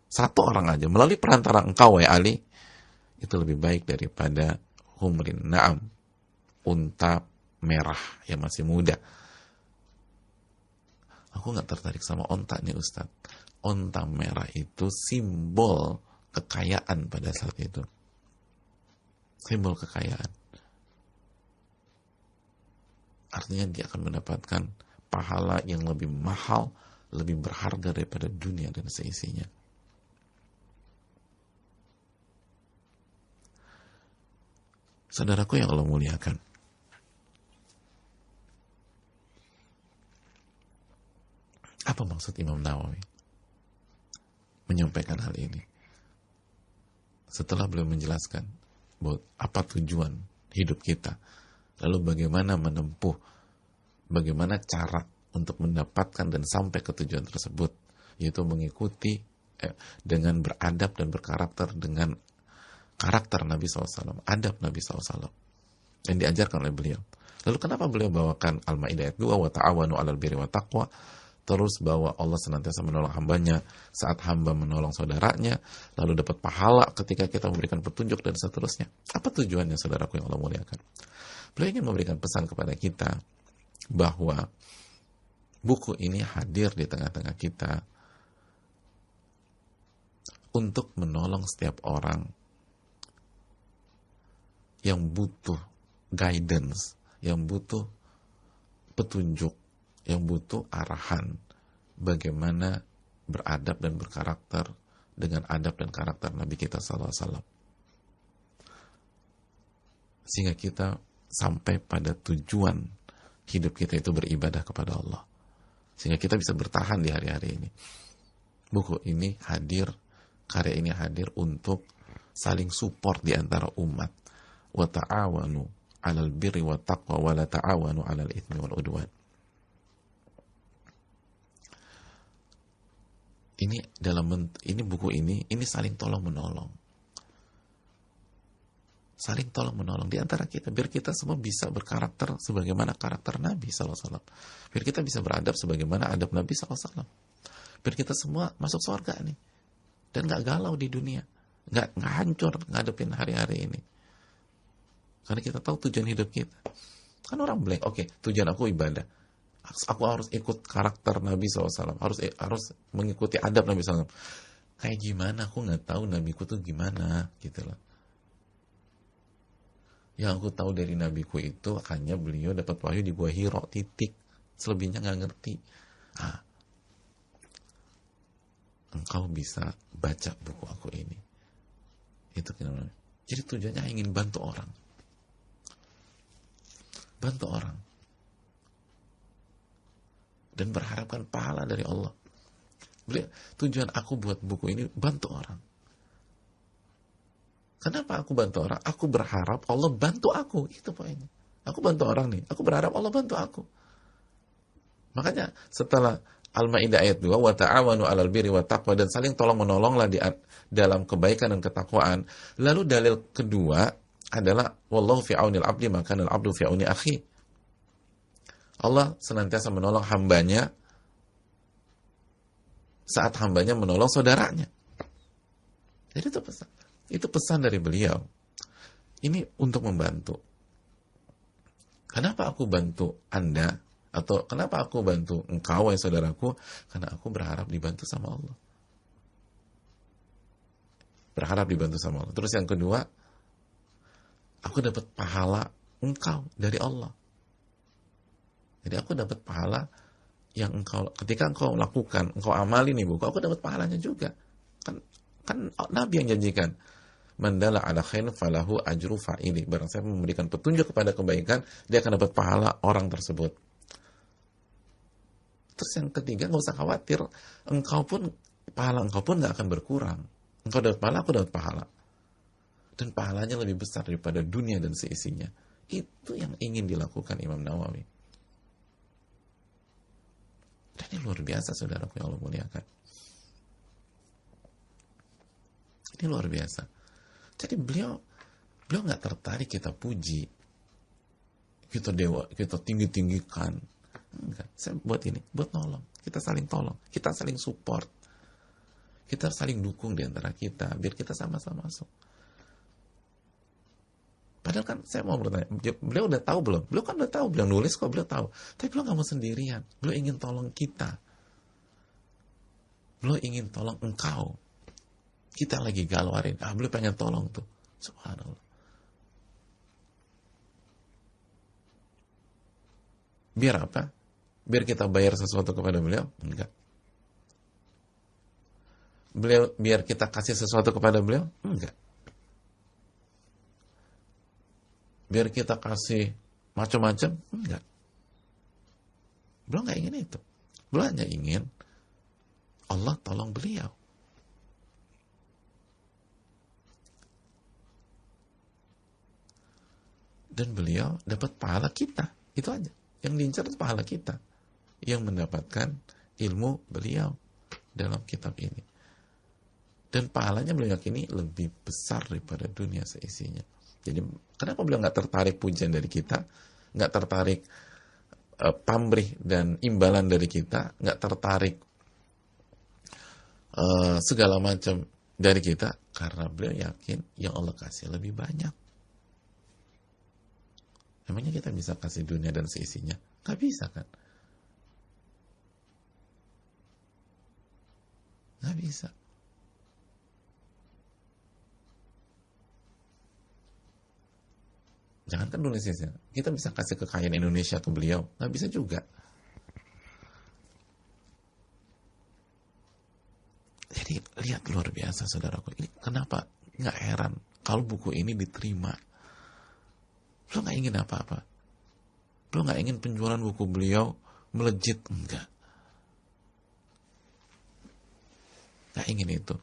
satu orang aja melalui perantara engkau ya Ali, itu lebih baik daripada humrin na'am, unta merah yang masih muda. Aku gak tertarik sama onta nih Ustadz. Onta merah itu simbol kekayaan pada saat itu. Simbol kekayaan. Artinya dia akan mendapatkan pahala yang lebih mahal, lebih berharga daripada dunia dan seisinya. Saudaraku yang Allah muliakan, apa maksud Imam Nawawi menyampaikan hal ini? Setelah beliau menjelaskan bahwa apa tujuan hidup kita, lalu bagaimana menempuh, bagaimana cara untuk mendapatkan dan sampai ke tujuan tersebut, yaitu mengikuti dengan beradab dan berkarakter dengan karakter Nabi SAW, adab Nabi SAW yang diajarkan oleh beliau. Lalu kenapa beliau bawakan Al-Maidah ayat 2, wa ta'awanu 'alal birri wa taqwa, terus bahwa Allah senantiasa menolong hambanya saat hamba menolong saudaranya, lalu dapat pahala ketika kita memberikan petunjuk dan seterusnya. Apa tujuannya, saudaraku yang Allah muliakan? Beliau ingin memberikan pesan kepada kita bahwa buku ini hadir di tengah-tengah kita untuk menolong setiap orang yang butuh guidance, yang butuh petunjuk, yang butuh arahan bagaimana beradab dan berkarakter dengan adab dan karakter Nabi kita SAW, sehingga kita sampai pada tujuan hidup kita itu beribadah kepada Allah, sehingga kita bisa bertahan di hari-hari ini. Buku ini hadir, karya ini hadir untuk saling support di antara umat. Wa ta'awanu 'alal birri wa taqwa wa la ta'awanu 'alal itsmi wal 'udwan. Ini buku ini saling tolong menolong. saling tolong menolong di antara kita, biar kita semua bisa berkarakter sebagaimana karakter Nabi SAW, biar kita bisa beradab sebagaimana adab Nabi SAW, biar kita semua masuk surga nih dan nggak galau di dunia, nggak hancur ngadepin hari-hari ini, karena kita tahu tujuan hidup kita. Kan orang blank, oke, tujuan aku ibadah, aku harus ikut karakter Nabi SAW, harus mengikuti adab Nabi SAW. Kayak gimana? Aku nggak tahu nabiku tuh gimana, gitu loh. Yang aku tahu dari nabiku itu hanya beliau dapat wahyu di Gua Hiro, titik. Selebihnya nggak ngerti. Engkau bisa baca buku aku ini. Itu kenapa? Jadi tujuannya ingin bantu orang. Bantu orang. Dan berharapkan pahala dari Allah. Tujuan aku buat buku ini bantu orang. Kenapa aku bantu orang? Aku berharap Allah bantu aku. Itu poinnya. Aku bantu orang nih. Aku berharap Allah bantu aku. Makanya setelah Al-Maidah ayat 2, wa ta'awanu 'alal birri wat taqwa, dan saling tolong-menolonglah dalam kebaikan dan ketakwaan. Lalu dalil kedua adalah wallahu fi aunil abdi maka al abdu fi auni akhi. Allah senantiasa menolong hambanya saat hambanya menolong saudaranya. Jadi itu pesan. Itu pesan dari beliau. Ini untuk membantu. Kenapa aku bantu Anda? Atau kenapa aku bantu engkau, wahai saudaraku? Karena aku berharap dibantu sama Allah. Berharap dibantu sama Allah. Terus yang kedua, aku dapat pahala engkau dari Allah. Jadi aku dapat pahala yang ketika engkau lakukan, engkau amali nih buku, aku dapat pahalanya juga. Kan Nabi yang janjikan, mandala ala khairin falahu ajru fa'ili. Barang siapa memberikan petunjuk kepada kebaikan, dia akan dapat pahala orang tersebut. Terus yang ketiga, nggak usah khawatir, pahala engkau pun nggak akan berkurang. Engkau dapat pahala, aku dapat pahala, dan pahalanya lebih besar daripada dunia dan seisinya. Itu yang ingin dilakukan Imam Nawawi. Dan ini luar biasa, saudaraku yang Allah muliakan. Ini luar biasa. Jadi beliau nggak tertarik kita puji, kita dewa, kita tinggi-tinggikan. Enggak. Saya buat ini, buat nolong. Kita saling tolong, kita saling support, kita saling dukung di antara kita, biar kita sama-sama masuk. Padahal kan saya mau bertanya, beliau udah tahu belum? Beliau kan udah tahu, beliau nulis kok, beliau tahu. Tapi beliau nggak mau sendirian. Beliau ingin tolong kita. Beliau ingin tolong engkau. Kita lagi galau hari ini. Beliau pengen tolong tuh. Subhanallah. Biar apa? Biar kita bayar sesuatu kepada beliau? Enggak. Biar kita kasih sesuatu kepada beliau? Enggak. Biar kita kasih macam-macam? Enggak. Beliau nggak ingin itu. Beliau hanya ingin Allah tolong beliau. Dan beliau dapat pahala kita. Itu aja. Yang diincar itu pahala kita. Yang mendapatkan ilmu beliau dalam kitab ini. Dan pahalanya beliau yakini lebih besar daripada dunia seisinya. Jadi kenapa beliau nggak tertarik pujian dari kita, nggak tertarik pamrih dan imbalan dari kita, nggak tertarik segala macam dari kita? Karena beliau yakin yang Allah kasih lebih banyak. Emangnya kita bisa kasih dunia dan seisinya? Nggak bisa kan? Nggak bisa. Jangankan Indonesia, kita bisa kasih kekayaan Indonesia ke beliau, nggak bisa juga. Jadi lihat, luar biasa saudaraku. Ini kenapa nggak heran kalau buku ini diterima? Beliau nggak ingin apa-apa. Beliau nggak ingin penjualan buku beliau melejit, enggak. Nggak ingin itu.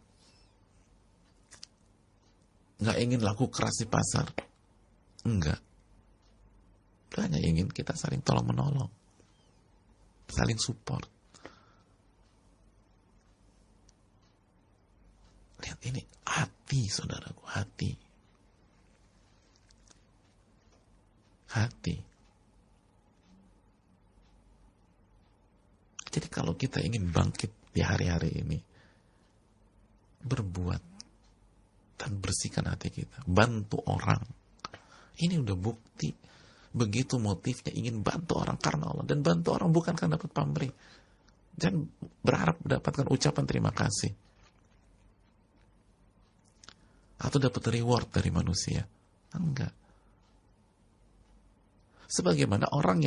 Nggak ingin laku keras di pasar. Enggak. Dia hanya ingin kita saling tolong-menolong. Saling support. Lihat ini, hati saudaraku, hati. Hati. Jadi kalau kita ingin bangkit di hari-hari ini, berbuat dan bersihkan hati kita, bantu orang. Ini udah bukti. Begitu motifnya ingin bantu orang karena Allah, dan bantu orang bukan karena dapat pamrih. Jangan berharap mendapatkan ucapan terima kasih atau dapat reward dari manusia. Enggak. Sebagaimana orang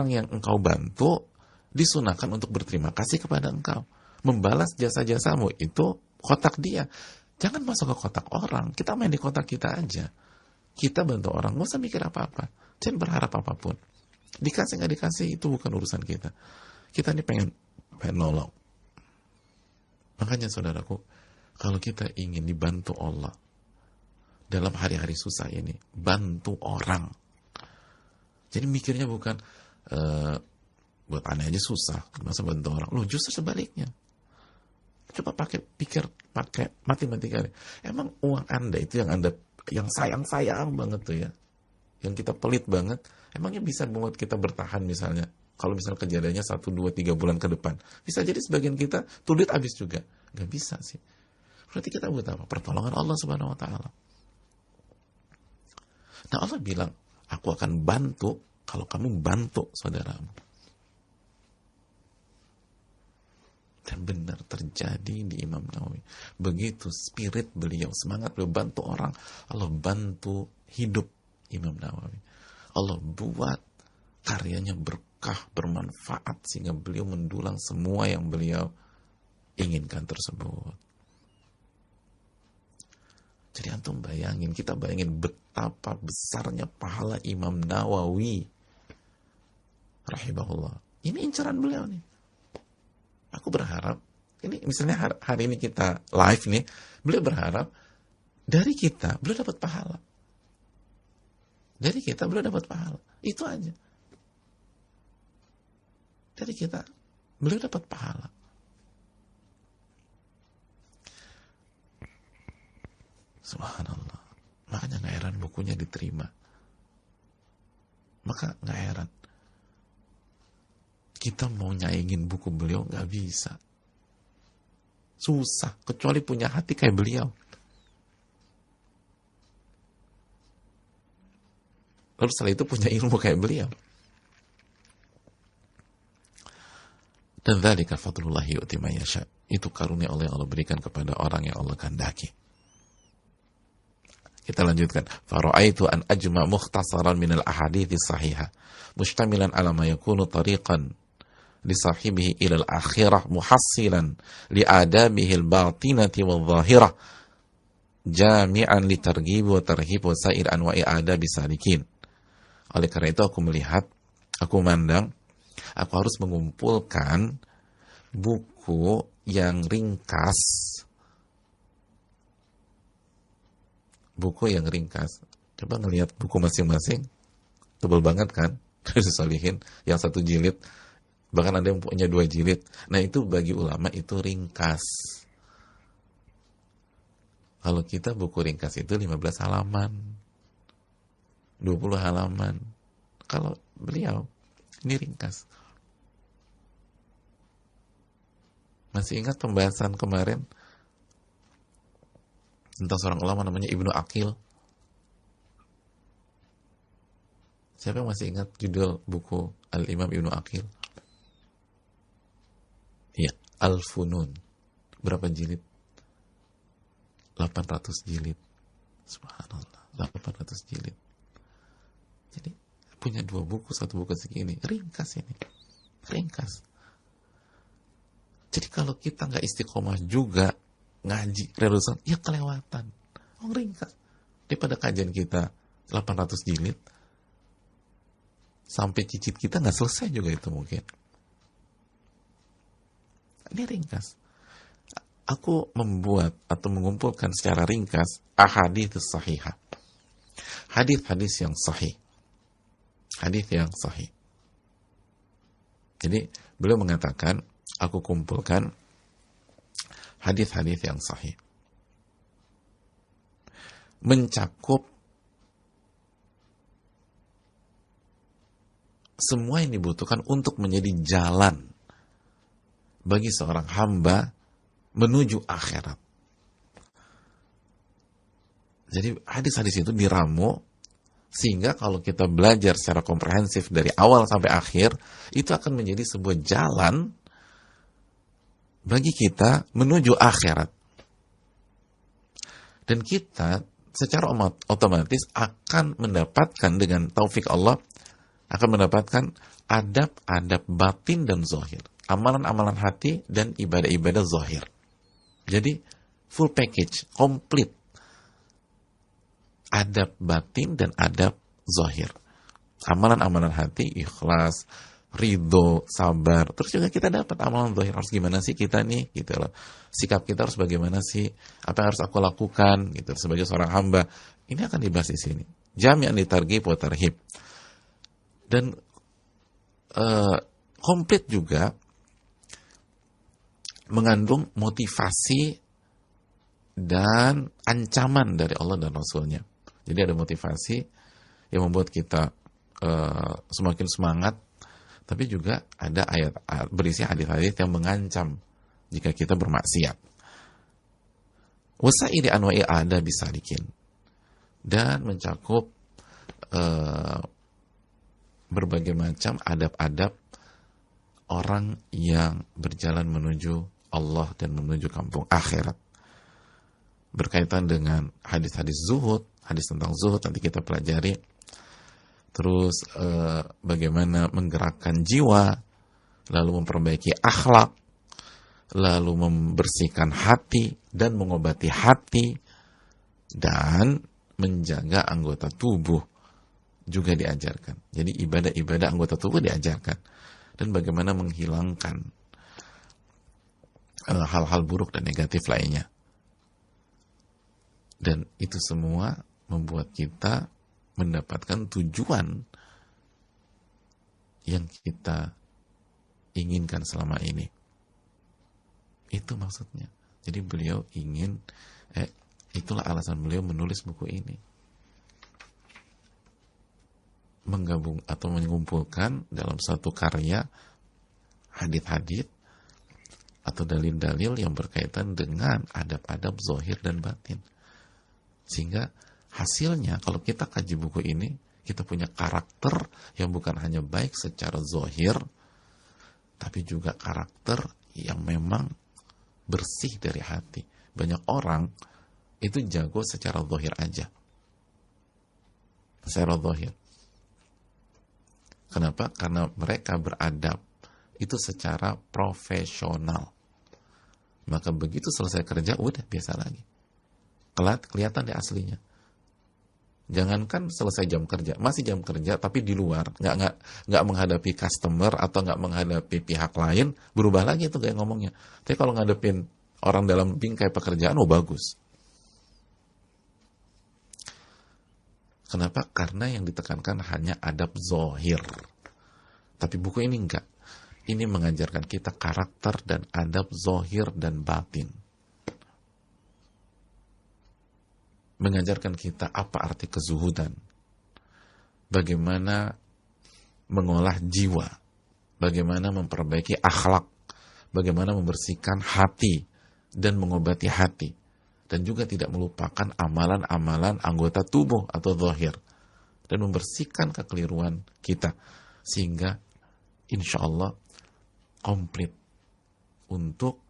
yang engkau bantu disunahkan untuk berterima kasih kepada engkau, membalas jasa-jasamu, itu kotak dia. Jangan masuk ke kotak orang. Kita main di kotak kita aja. Kita bantu orang, nggak usah mikir apa-apa. Jangan berharap apapun. Dikasih nggak dikasih itu bukan urusan kita. Kita ini pengen nolong. Makanya saudaraku, kalau kita ingin dibantu Allah dalam hari-hari susah ini, bantu orang. Jadi mikirnya bukan buat aneh aja susah, masa bantu orang. Loh, justru sebaliknya. Coba pakai matematika. Emang uang Anda itu yang sayang banget tuh ya, yang kita pelit banget, emangnya bisa membuat kita bertahan misalnya? Kalau misalnya kejadiannya 1, 2, 3 bulan ke depan, bisa jadi sebagian kita tulit habis juga. Gak bisa sih. Berarti kita buat apa? Pertolongan Allah Subhanahu Wa Taala. Nah, Allah bilang, aku akan bantu kalau kamu bantu saudaramu. Dan benar terjadi di Imam Nawawi. Begitu spirit beliau, semangat beliau bantu orang, Allah bantu hidup Imam Nawawi. Allah buat karyanya berkah, bermanfaat, sehingga beliau mendulang semua yang beliau inginkan tersebut. Jadi antum bayangin, kita bayangin betapa besarnya pahala Imam Nawawi rahimahullah. Ini incaran beliau nih. Aku berharap, ini misalnya hari ini kita live nih, beliau berharap dari kita beliau dapat pahala. Dari kita beliau dapat pahala. Itu aja. Dari kita beliau dapat pahala. Subhanallah. Makanya gak heran bukunya diterima. Maka gak heran kita mau nyaingin buku beliau, gak bisa. Susah, kecuali punya hati kayak beliau. Lalu setelah itu punya ilmu kayak beliau. Dan dzalika fadlullahi yu'ti man yasha. Itu karunia Allah yang Allah berikan kepada orang yang Allah kehendaki. Kita lanjutkan. Fara'aitu an ajma' mukhtasaran minal ahadithi sahihah mustamilan ala ma yakunu tariqan li sahibihi ilal akhirah muhassilan li adabihil batinati wal zahirah jami'an li targhib wa tarhib wa sa'ir anwa'i adabi salikin. Oleh karena itu aku melihat, aku memandang, aku harus mengumpulkan buku yang ringkas. Buku yang ringkas. Coba ngelihat buku masing-masing, tebal banget kan? Riyadhus Shalihin yang 1 jilid, bahkan ada yang punya 2 jilid. Nah itu bagi ulama itu ringkas. Kalau kita buku ringkas itu 15 halaman, 20 halaman. Kalau beliau ini ringkas. Masih ingat pembahasan kemarin tentang seorang ulama namanya Ibnu Aqil? Siapa yang masih ingat judul buku Al-Imam Ibnu Aqil? Iya, Al-Funun. Berapa jilid? 800 jilid. Subhanallah, 800 jilid. Jadi punya 2 buku, 1 buku segini. Ringkas ini. Ringkas. Jadi kalau kita nggak istiqomah juga ngaji Riyadhus, ya kelewatan. Oh, ringkas. Daripada kajian kita 800 jilid, sampai cicit kita nggak selesai juga itu mungkin. Ini ringkas. Aku membuat atau mengumpulkan secara ringkas ahadits sahihah. Hadis-hadis yang sahih. Hadis yang sahih. Jadi beliau mengatakan, aku kumpulkan hadis-hadis yang sahih. Mencakup semua yang dibutuhkan untuk menjadi jalan bagi seorang hamba menuju akhirat. Jadi hadis-hadis itu diramu sehingga kalau kita belajar secara komprehensif dari awal sampai akhir, itu akan menjadi sebuah jalan bagi kita menuju akhirat. Dan kita secara otomatis akan mendapatkan, dengan taufik Allah, akan mendapatkan adab-adab batin dan zahir, amalan-amalan hati dan ibadah-ibadah zahir. Jadi full package, komplit, adab batin dan adab zahir. Amalan-amalan hati, ikhlas, ridho, sabar. Terus juga kita dapat amalan zahir. Harus gimana sih kita nih, gitu loh. Sikap kita harus bagaimana sih? Apa yang harus aku lakukan, gitu, sebagai seorang hamba. Ini akan dibahas di sini. Jami'an litarghib wa tarhib. Dan komplit juga mengandung motivasi dan ancaman dari Allah dan Rasulnya. Jadi ada motivasi yang membuat kita semakin semangat, tapi juga ada ayat berisi hadis-hadis yang mengancam jika kita bermaksiat. Wasa'ili anwa'i ada bisalikin, dan mencakup berbagai macam adab-adab orang yang berjalan menuju Allah dan menuju kampung akhirat. Berkaitan dengan hadis-hadis zuhud, hadis tentang zuhud nanti kita pelajari. Terus bagaimana menggerakkan jiwa, lalu memperbaiki akhlak, lalu membersihkan hati dan mengobati hati, dan menjaga anggota tubuh juga diajarkan. Jadi ibadah-ibadah anggota tubuh diajarkan, dan bagaimana menghilangkan hal-hal buruk dan negatif lainnya. Dan itu semua membuat kita mendapatkan tujuan yang kita inginkan selama ini. Itu maksudnya. Jadi beliau ingin, itulah alasan beliau menulis buku ini. Menggabung atau mengumpulkan dalam satu karya hadits-hadits atau dalil-dalil yang berkaitan dengan adab-adab zahir dan batin. Sehingga hasilnya kalau kita kaji buku ini, kita punya karakter yang bukan hanya baik secara zahir, tapi juga karakter yang memang bersih dari hati. Banyak orang itu jago secara zahir aja. Secara zahir. Kenapa? Karena mereka beradab itu secara profesional. Maka begitu selesai kerja, udah biasa lagi. Kelihatan deh aslinya. Jangankan selesai jam kerja, masih jam kerja tapi di luar, nggak menghadapi customer atau nggak menghadapi pihak lain, berubah lagi itu kayak ngomongnya. Tapi kalau ngadepin orang dalam bingkai pekerjaan, bagus. Kenapa? Karena yang ditekankan hanya adab zahir. Tapi buku ini enggak. Ini mengajarkan kita karakter dan adab zahir dan batin. Mengajarkan kita apa arti kezuhudan, bagaimana mengolah jiwa, bagaimana memperbaiki akhlak, bagaimana membersihkan hati dan mengobati hati, dan juga tidak melupakan amalan-amalan anggota tubuh atau zahir, dan membersihkan kekeliruan kita sehingga insya Allah komplit untuk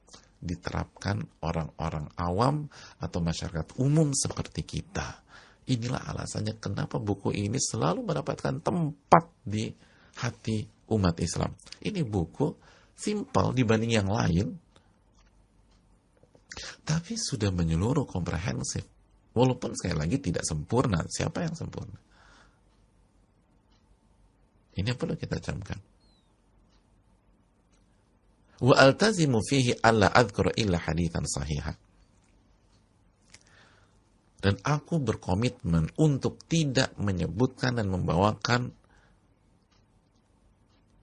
diterapkan orang-orang awam atau masyarakat umum seperti kita. Inilah alasannya kenapa buku ini selalu mendapatkan tempat di hati umat Islam. Ini buku simpel dibanding yang lain, tapi sudah menyeluruh, komprehensif. Walaupun sekali lagi tidak sempurna. Siapa yang sempurna? Ini yang perlu kita camkan. Wa altazimu fihi alla adhkura illa hadithan sahiha. Dan aku berkomitmen untuk tidak menyebutkan dan membawakan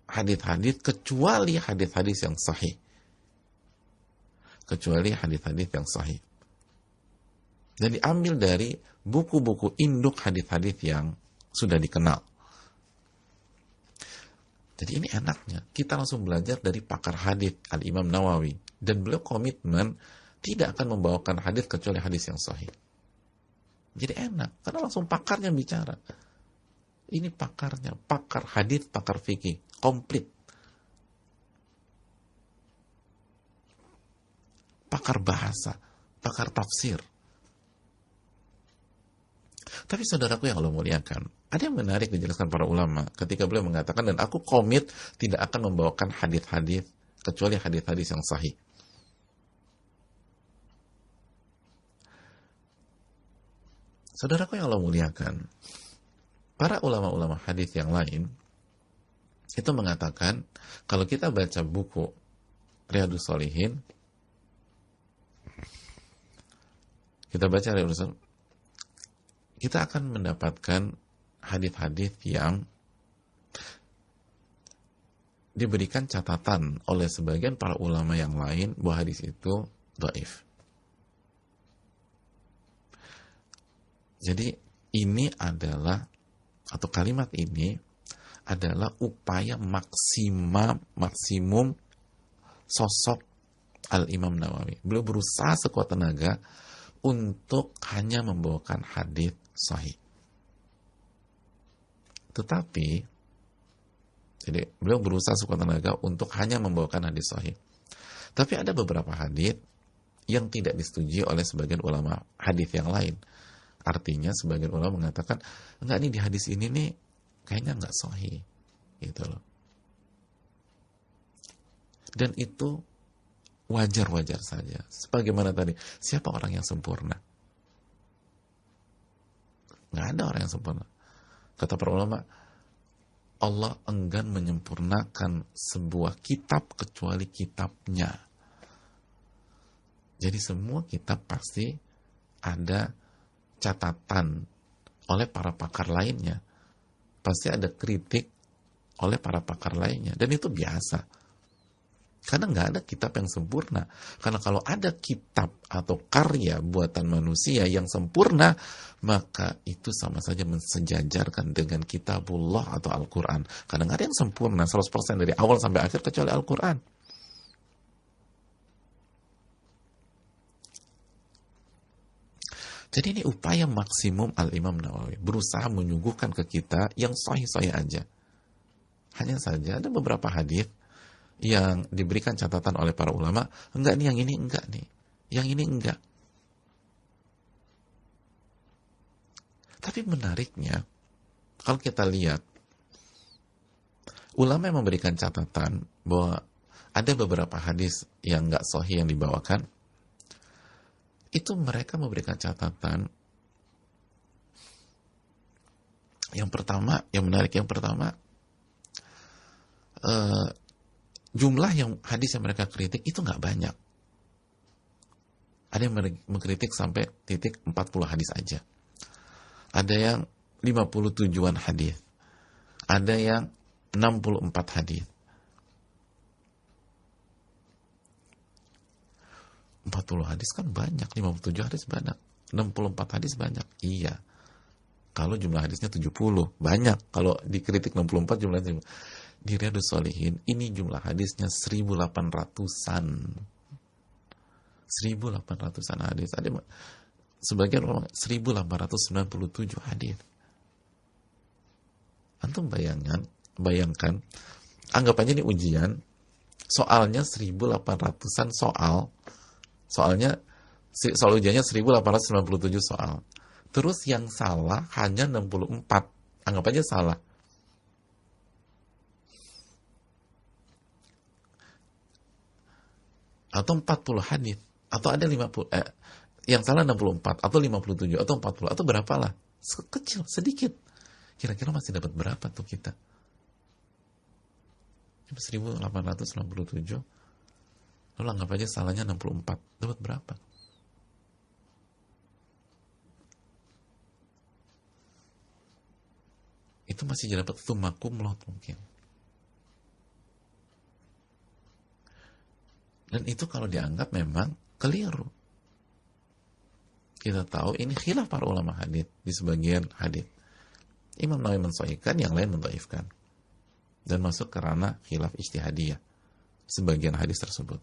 hadits-hadits kecuali hadits-hadits yang sahih. Kecuali hadits-hadits yang sahih. Dan diambil dari buku-buku induk hadits-hadits yang sudah dikenal. Jadi ini enaknya, kita langsung belajar dari pakar hadis Al-Imam Nawawi, dan beliau komitmen tidak akan membawakan hadis kecuali hadis yang sahih. Jadi enak, karena langsung pakarnya bicara. Ini pakarnya, pakar hadis, pakar fikih, komplit. Pakar bahasa, pakar tafsir. Tapi saudaraku yang Allah muliakan, ada yang menarik dijelaskan para ulama ketika beliau mengatakan, dan aku komit tidak akan membawakan hadis-hadis kecuali hadis-hadis yang sahih. Saudaraku yang Allah muliakan, para ulama-ulama hadis yang lain itu mengatakan, kalau kita baca buku Riyadhus Shalihin, kita baca Riyadhus Shalihin, kita akan mendapatkan hadis-hadis yang diberikan catatan oleh sebagian para ulama yang lain bahwa hadis itu dhaif. Jadi ini adalah, atau kalimat ini adalah upaya maksimum sosok Al-Imam Nawawi. Beliau berusaha sekuat tenaga untuk hanya membawakan hadis sahih. Tetapi, jadi beliau berusaha sekuat tenaga untuk hanya membawakan hadis sahih. Tapi ada beberapa hadis yang tidak disetujui oleh sebagian ulama hadis yang lain. Artinya sebagian ulama mengatakan, enggak, nih di hadis ini nih kayaknya enggak sahih, gitu loh. Dan itu wajar-wajar saja. Sebagaimana tadi, siapa orang yang sempurna? Nggak ada orang yang sempurna. Kata para ulama, Allah enggan menyempurnakan sebuah kitab kecuali kitabnya. Jadi semua kitab pasti ada catatan oleh para pakar lainnya. Pasti ada kritik oleh para pakar lainnya. Dan itu biasa. Karena nggak ada kitab yang sempurna. Karena kalau ada kitab atau karya buatan manusia yang sempurna, maka itu sama saja mensejajarkan dengan kitabullah atau Al-Quran. Karena nggak ada yang sempurna 100% dari awal sampai akhir kecuali Al-Quran. Jadi ini upaya maksimum Al-Imam Nawawi. Berusaha menyuguhkan ke kita yang sahih-sahih aja. Hanya saja ada beberapa hadis yang diberikan catatan oleh para ulama, enggak nih, yang ini enggak nih, yang ini enggak. Tapi menariknya, kalau kita lihat, ulama yang memberikan catatan bahwa ada beberapa hadis yang enggak sahih yang dibawakan, itu mereka memberikan catatan. Yang pertama, yang menarik, yang pertama, jumlah yang hadis yang mereka kritik itu nggak banyak. Ada yang mengkritik sampai titik 40 hadis aja. Ada yang 57-an hadis. Ada yang 64 hadis. 40 hadis kan banyak, 57 hadis banyak, 64 hadis banyak. Iya. Kalau jumlah hadisnya 70, banyak. Kalau dikritik 64 jumlahnya. Di Riyadhus Shalihin ini jumlah hadisnya 1800-an. 1800-an hadis. Ada sebagian orang 1897 hadis. Antum bayangkan, anggap aja ini ujian, soalnya 1800-an soal. Soal ujiannya 1897 soal. Terus yang salah hanya 64. Anggap aja salah. Atau 40 hadis, atau ada 50, yang salah 64, atau 57, atau 40, atau berapalah, kecil, sedikit. Kira-kira masih dapat berapa tuh kita? 1897, lalu anggap aja salahnya 64, dapat berapa? Itu masih dapat tumakumlot mungkin. Dan itu kalau dianggap memang keliru. Kita tahu ini khilaf para ulama hadis di sebagian hadis. Imam Nawawi mensahihkan, yang lain mendhaifkan. dan masuk ke ranah khilaf ijtihadiyah sebagian hadis tersebut.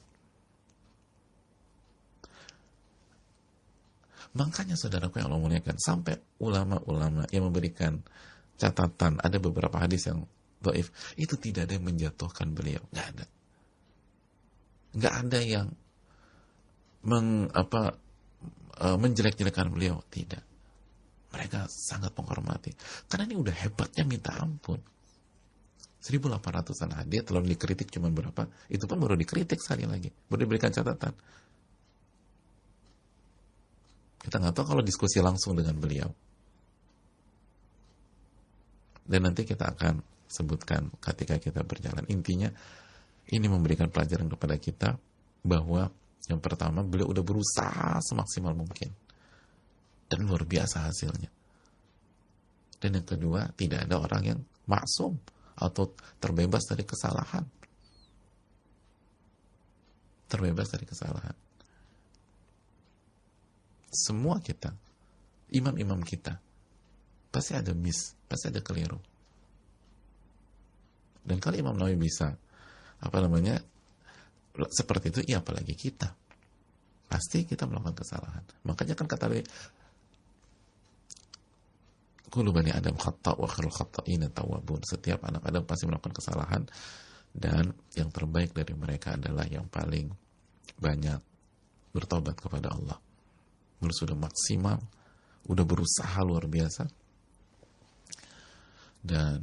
Makanya saudaraku yang Allah muliakan, sampai ulama-ulama yang memberikan catatan ada beberapa hadis yang dhaif, itu tidak ada yang menjatuhkan beliau, nggak ada. Nggak ada yang menjelek-jelekan beliau, tidak. Mereka sangat menghormati, karena ini udah hebatnya minta ampun. 1800-an hadis, lalu dikritik cuma berapa, itu pun baru dikritik sekali lagi, baru diberikan catatan. Kita nggak tahu kalau diskusi langsung dengan beliau. Dan nanti kita akan sebutkan ketika kita berjalan. Intinya, ini memberikan pelajaran kepada kita bahwa yang pertama, beliau udah berusaha semaksimal mungkin. Dan luar biasa hasilnya. Dan yang kedua, tidak ada orang yang maksum atau terbebas dari kesalahan. Terbebas dari kesalahan. Semua kita, imam-imam kita, pasti ada miss, pasti ada keliru. Dan kalau Imam Nawawi bisa, seperti itu, iya apalagi kita. Pasti kita melakukan kesalahan. Makanya kan kata dia, kullu bani Adam khata' wa khairul khata'ina tawwabun. Setiap anak Adam pasti melakukan kesalahan, dan yang terbaik dari mereka adalah yang paling banyak bertobat kepada Allah. Beliau sudah maksimal, udah berusaha luar biasa, dan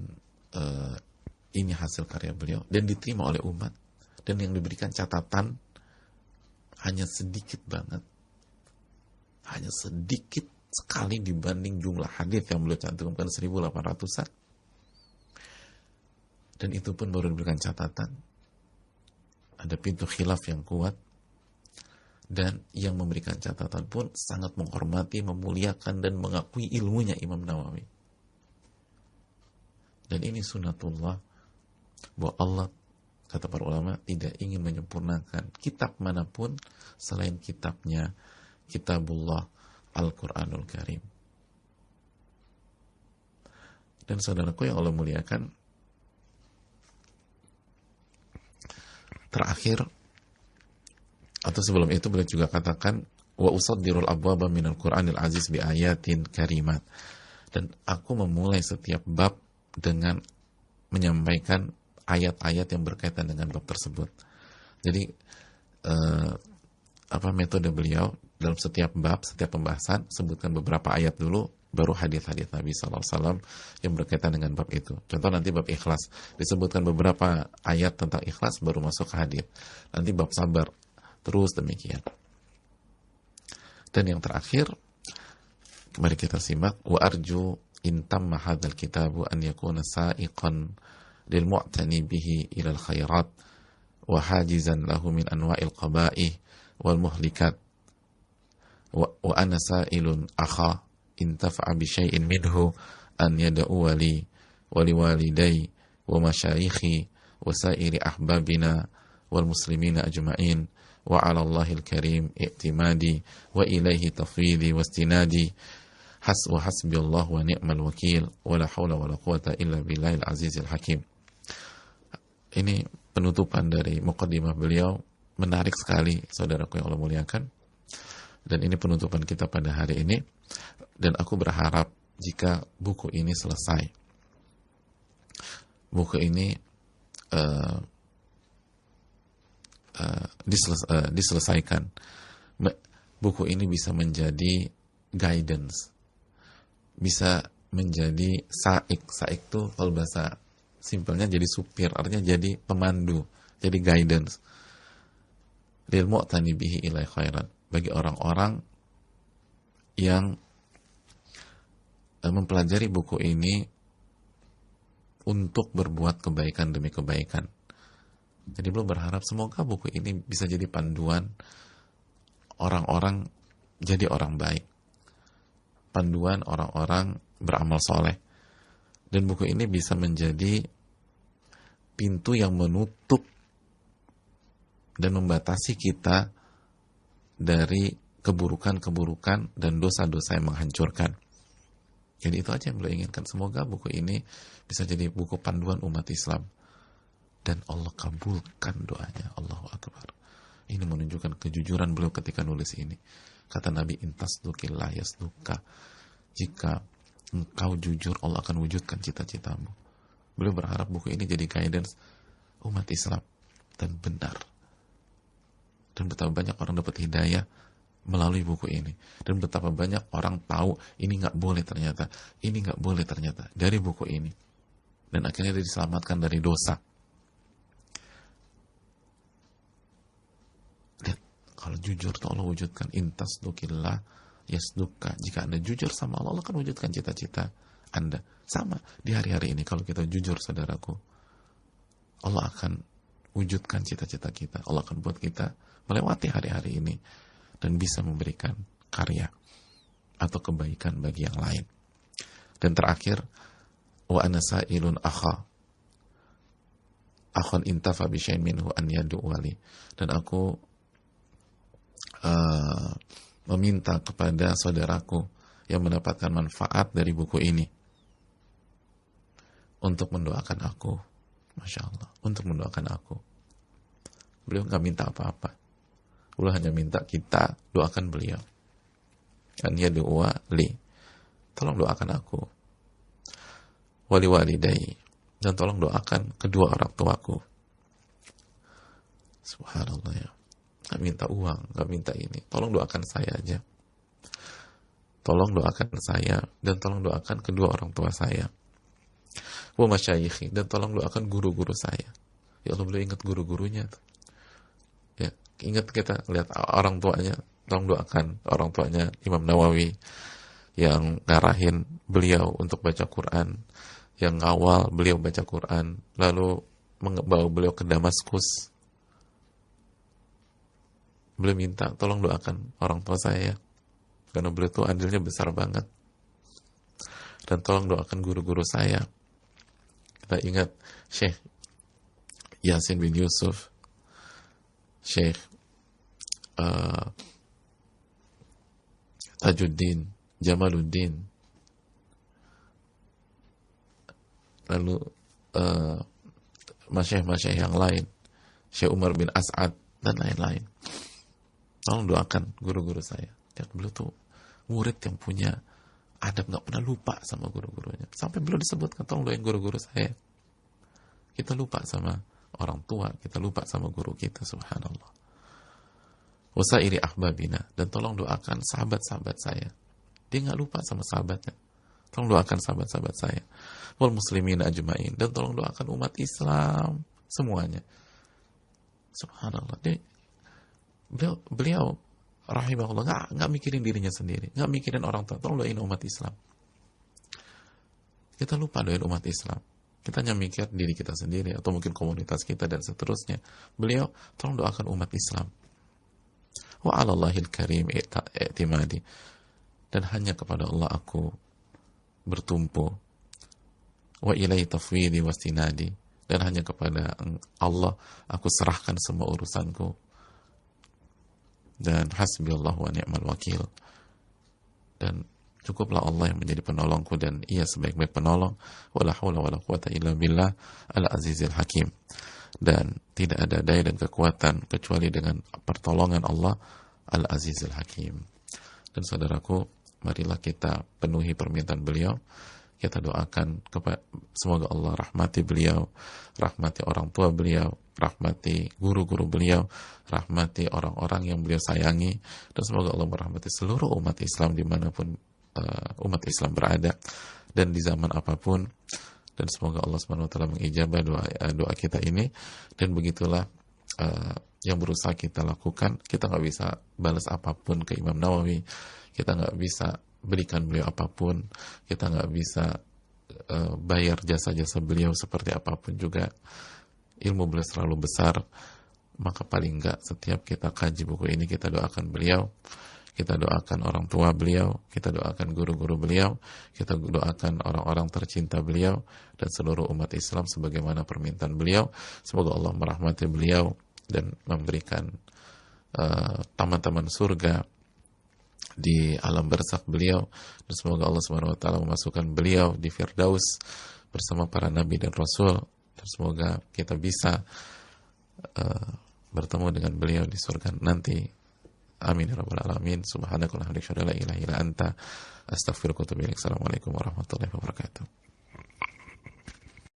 ini hasil karya beliau dan diterima oleh umat, dan yang diberikan catatan hanya sedikit banget, hanya sedikit sekali dibanding jumlah hadis yang beliau cantumkan 1800-an, dan itu pun baru diberikan catatan. Ada pintu khilaf yang kuat, dan yang memberikan catatan pun sangat menghormati, memuliakan, dan mengakui ilmunya Imam Nawawi. Dan ini sunnatullah, bahwa Allah, kata para ulama, tidak ingin menyempurnakan kitab manapun selain kitabnya, kitabullah Al-Quranul Karim. Dan saudaraku yang Allah muliakan, terakhir, atau sebelum itu beliau juga katakan, wa usaddirul abwaba minal Qur'anil aziz bi ayatin karimat. Dan aku memulai setiap bab dengan menyampaikan ayat-ayat yang berkaitan dengan bab tersebut. Jadi metode beliau dalam setiap bab, setiap pembahasan, sebutkan beberapa ayat dulu, baru hadis-hadis Nabi SAW yang berkaitan dengan bab itu. Contoh nanti bab ikhlas, disebutkan beberapa ayat tentang ikhlas, baru masuk ke hadis. Nanti bab sabar, terus demikian. Dan yang terakhir, mari kita simak, wa arju in tamma hadzal kitabu an yakuna sa'iqan lil mu'tani bihi ila al khairat wa hajizan lahu min anwa'il qaba'ih wal muhlikat wa ana sa'ilun akha in taf'a bi syai'in minhu an yad'u li wa liwalidayya wa masyayikhi wa sa'iri ahbabina wal muslimina ajma'in wa 'ala Allahil karim i'timadi wa ilaihi tafwidi wastinadi wa hasbiyallahu wa ni'mal wakil wa la haula wa la quwata illa billahil azizil hakim. Ini penutupan dari muqaddimah beliau, menarik sekali saudaraku yang Allah muliakan, dan ini penutupan kita pada hari ini. Dan aku berharap jika buku ini selesai, buku ini diselesaikan, buku ini bisa menjadi guidance, bisa menjadi saik itu kalau bahasa simpelnya jadi supir, artinya jadi pemandu, jadi guidance lil mu'tani bihi ilai khairan, bagi orang-orang yang mempelajari buku ini untuk berbuat kebaikan demi kebaikan. Jadi belum berharap semoga buku ini bisa jadi panduan orang-orang jadi orang baik, panduan orang-orang beramal soleh, dan buku ini bisa menjadi pintu yang menutup dan membatasi kita dari keburukan-keburukan dan dosa-dosa yang menghancurkan. Jadi itu aja yang beliau inginkan. Semoga buku ini bisa jadi buku panduan umat Islam dan Allah kabulkan doanya. Allahu Akbar. Ini menunjukkan kejujuran beliau ketika nulis ini. Kata Nabi, intasdukillah yasduka. Jika engkau jujur, Allah akan wujudkan cita-citamu. Beliau berharap buku ini jadi guidance umat Islam, dan benar. Dan betapa banyak orang dapat hidayah melalui buku ini. Dan betapa banyak orang tahu ini nggak boleh ternyata, ini nggak boleh ternyata dari buku ini. Dan akhirnya dia diselamatkan dari dosa. Lihat, kalau jujur tuh Allah wujudkan. Intasdukillah yasduka. Jika Anda jujur sama Allah, Allah akan wujudkan cita-cita Anda. Sama di hari-hari ini, kalau kita jujur, saudaraku, Allah akan wujudkan cita-cita kita. Allah akan buat kita melewati hari-hari ini dan bisa memberikan karya atau kebaikan bagi yang lain. Dan terakhir, wa ana sa'ilun akhon intafa bi syai'in minhu an yad'u wali. Dan aku meminta kepada saudaraku yang mendapatkan manfaat dari buku ini untuk mendoakan aku. Masya Allah, untuk mendoakan aku. Beliau nggak minta apa-apa. Beliau hanya minta kita doakan beliau. An yad'u li. Tolong doakan aku. Wali walidai. Dan tolong doakan kedua orang tuaku. Subhanallah ya. Nggak minta uang, nggak minta ini. Tolong doakan saya aja. Tolong doakan saya dan tolong doakan kedua orang tua saya. Wa masyayikhi, dan tolong doakan guru-guru saya. Ya Allah, beliau ingat guru-gurunya tuh. Ya, ingat kita lihat orang tuanya, tolong doakan orang tuanya Imam Nawawi yang ngarahin beliau untuk baca Quran, yang ngawal beliau baca Quran, lalu membawa beliau ke Damaskus. Beliau minta tolong doakan orang tua saya, karena beliau tuh andilnya besar banget. Dan tolong doakan guru-guru saya. Kita ingat Syekh Yasin bin Yusuf, Syekh Tajuddin, Jamaluddin, lalu masyayikh yang lain, Syekh Umar bin As'ad, dan lain-lain. Tolong doakan guru-guru saya. Dan beliau tuh murid yang punya adab, nggak pernah lupa sama guru-gurunya. Sampai beliau disebutkan, tolong doain guru-guru saya. Kita lupa sama orang tua, kita lupa sama guru kita, subhanallah. Wasairi ahbabina, dan tolong doakan sahabat-sahabat saya. Dia nggak lupa sama sahabatnya. Tolong doakan sahabat-sahabat saya. Wal muslimin ajmain, dan tolong doakan umat Islam semuanya. Subhanallah. Beliau rahimahullah nggak mikirin dirinya sendiri, nggak mikirin orang tua. Tolong doain umat Islam. Kita lupa doain umat Islam. Kita hanya mikir diri kita sendiri atau mungkin komunitas kita dan seterusnya. Beliau tolong doakan umat Islam. Wa 'alallahil karim i'timadi. Dan hanya kepada Allah aku bertumpu. Wa ilaihi tafwidi wastinadi. Dan hanya kepada Allah aku serahkan semua urusanku. Dan hasbiyallahu wa ni'mal wakil. Dan cukuplah Allah yang menjadi penolongku dan ia sebaik-baik penolong. Wala haula wala quwata illa billah al-azizil hakim. Dan tidak ada daya dan kekuatan kecuali dengan pertolongan Allah al-azizil hakim. Dan saudaraku, marilah kita penuhi permintaan beliau. Kita doakan semoga Allah rahmati beliau, rahmati orang tua beliau, rahmati guru-guru beliau, rahmati orang-orang yang beliau sayangi, dan semoga Allah merahmati seluruh umat Islam dimanapun umat Islam berada dan di zaman apapun. Dan semoga Allah SWT mengijabah doa kita ini. Dan begitulah yang berusaha kita lakukan. Kita nggak bisa balas apapun ke Imam Nawawi, kita nggak bisa berikan beliau apapun, kita nggak bisa bayar jasa-jasa beliau seperti apapun juga. Ilmu beliau selalu besar, maka paling nggak setiap kita kaji buku ini kita doakan beliau, kita doakan orang tua beliau, kita doakan guru-guru beliau, kita doakan orang-orang tercinta beliau dan seluruh umat Islam sebagaimana permintaan beliau. Semoga Allah merahmati beliau dan memberikan taman-taman surga di alam barzakh beliau, dan semoga Allah SWT memasukkan beliau di Firdaus bersama para nabi dan rasul, dan Semoga kita bisa bertemu dengan beliau di surga nanti. Amin ya rabbal alamin. Subhanakallahumma wa bihamdika, la ilaha illa anta, astaghfiruka wa atubu ilaik. Assalamualaikum warahmatullahi wabarakatuh.